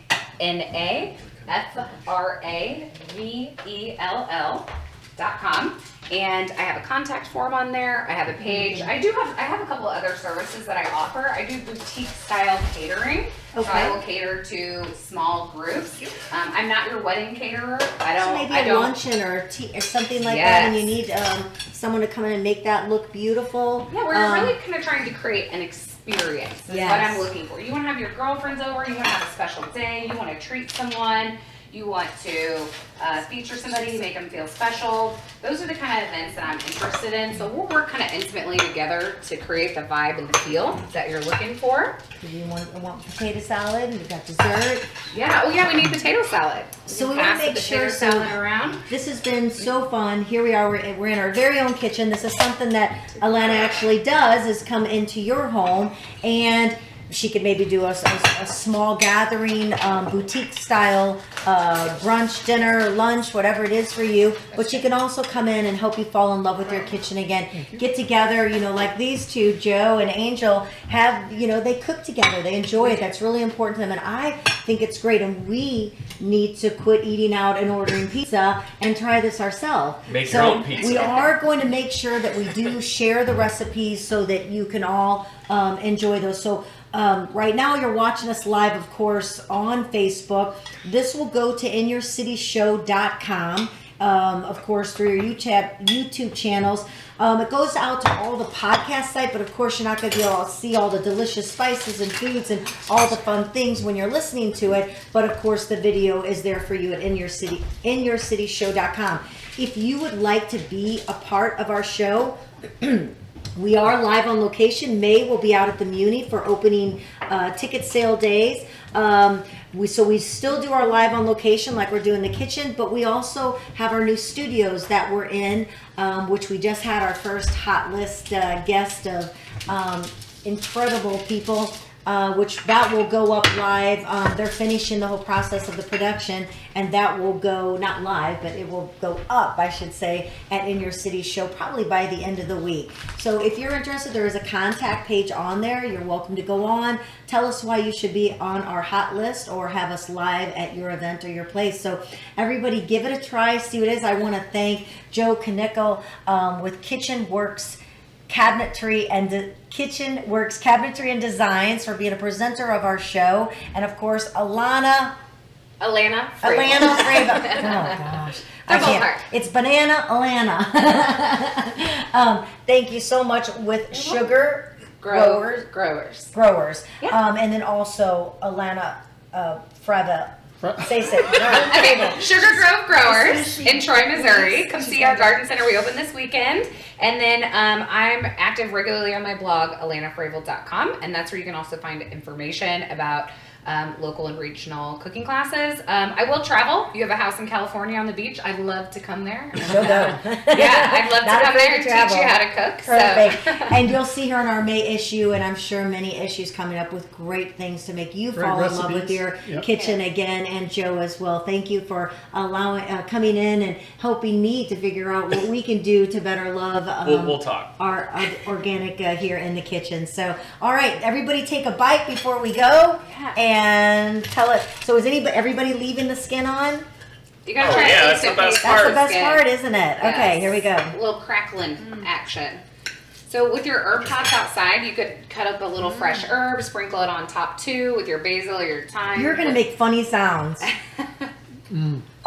C: KitchenWorksCabinetry.com. And I have a contact form on there. I have a page. I have a couple of other services that I offer. I do boutique style catering. So I will cater to small groups. I'm not your wedding caterer.
A: So maybe a luncheon or tea or something like that, and you need someone to come in and make that look beautiful.
C: Yeah, we're really kind of trying to create an experience. Is what I'm looking for. You want to have your girlfriends over. You want to have a special day. You want to treat someone. You want to feature somebody, make them feel special. Those are the kind of events that I'm interested in. So we'll work kind of intimately together to create the vibe and the feel that you're looking for.
A: Do you want potato salad? We've got dessert.
C: Yeah. Oh yeah, we need potato salad.
A: So we want to make sure.
C: Salad around.
A: This has been so fun. Here we are. We're in our very own kitchen. This is something that Alana actually does, is come into your home, and she could maybe do a small gathering, boutique style, brunch, dinner, lunch, whatever it is for you. But she can also come in and help you fall in love with your kitchen again. Get together, like these two, Joe and Angel, have, they cook together. They enjoy it. That's really important to them. And I think it's great. And we need to quit eating out and ordering pizza and try this ourselves.
D: Make your own pizza.
A: We are going to make sure that we do share the recipes so that you can all enjoy those. So right now you're watching us live, of course, on Facebook. This will go to inyourcityshow.com, of course, through your YouTube channels. It goes out to all the podcast sites, but of course you're not going to be able to see all the delicious spices and foods and all the fun things when you're listening to it. But of course the video is there for you at inyourcityshow.com. If you would like to be a part of our show, we are live on location. May will be out at the Muni for opening ticket sale days. We still do our live on location like we're doing the kitchen, but we also have our new studios that we're in, which we just had our first hot list guest of incredible people, which that will go up live. They're finishing the whole process of the production, and that will go, not live, but it will go up, I should say, at In Your City Show probably by the end of the week. So if you're interested, there is a contact page on there. You're welcome to go on. Tell us why you should be on our hot list or have us live at your event or your place. So everybody give it a try, see what it is. I want to thank Joe Knichel with KitchenWorks Cabinetry and KitchenWorks Cabinetry and Designs for being a presenter of our show, and of course Alana
C: Fravell.
A: Oh gosh, I can't. It's Banana Alana. Thank you so much with Sugar Growers.
C: Yeah.
A: And then also Alana Fravell. Say.
C: Okay, Sugar Grove Growers in Troy, Missouri. Come see our garden center. We open this weekend. And then I'm active regularly on my blog, alanafravell.com. And that's where you can also find information about local and regional cooking classes. I will travel. You have a house in California on the beach. I'd love to come there.
A: She'll go.
C: Yeah, I'd love to come there and teach you how to cook.
A: Perfect. So. And you'll see her in our May issue, and I'm sure many issues coming up with great things to make you fall in love with your kitchen again, and Joe as well. Thank you for coming in and helping me to figure out what we can do to better love
D: we'll talk.
A: Our organic here in the kitchen. So, all right, everybody take a bite before we go.
C: Yeah.
A: And tell it. So is everybody leaving the skin on?
C: You gotta try to
D: that's the best part.
A: That's the best part, isn't it?
C: Yes.
A: Okay, here we go.
C: A little crackling action. So with your herb pots outside, you could cut up a little fresh herb, sprinkle it on top too with your basil or your thyme.
A: You're gonna make funny sounds.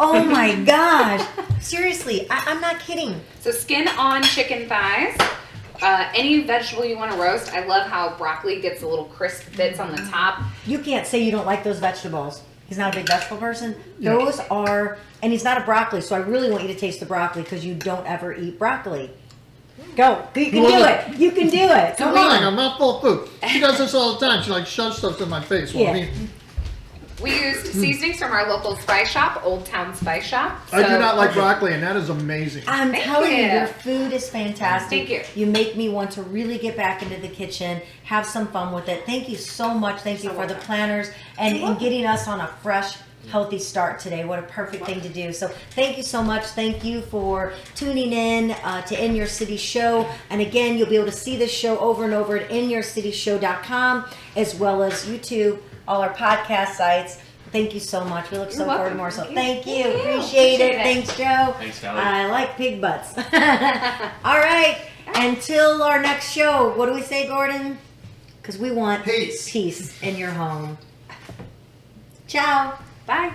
A: Oh my gosh! Seriously, I'm not kidding.
C: So skin on chicken thighs. Any vegetable you want to roast. I love how broccoli gets a little crisp bits on the top.
A: You can't say you don't like those vegetables. He's not a big vegetable person. Those are, and he's not a broccoli, so I really want you to taste the broccoli because you don't ever eat broccoli. Go. You can do it. You can do it.
B: Come on, I'm not full of food. She does this all the time. She shoves stuff in my face. Well,
A: Yeah.
C: We used seasonings from our local spice shop, Old Town Spice Shop.
B: I do not like broccoli, and that is amazing.
A: I'm telling you,
C: you.
A: your food is fantastic.
C: Thank you.
A: You make me want to really get back into the kitchen, have some fun with it. Thank you so much. Thank you for the planners and getting us on a fresh, healthy start today. What a perfect thing to do. So thank you so much. Thank you for tuning in to In Your City Show. And again, you'll be able to see this show over and over at inyourcityshow.com, as well as YouTube, all our podcast sites. Thank you so much. We look so
C: You're
A: forward to
C: welcome.
A: more. So
C: Thank
A: thank
C: you.
A: you.
C: Thank you.
A: Appreciate it.
C: Appreciate it.
A: Thanks, Joe.
D: Thanks, Valerie.
A: I like pig butts. All right. Until our next show, what do we say, Gordon? Because we want
B: Peace.
A: peace in your home. Ciao.
C: Bye.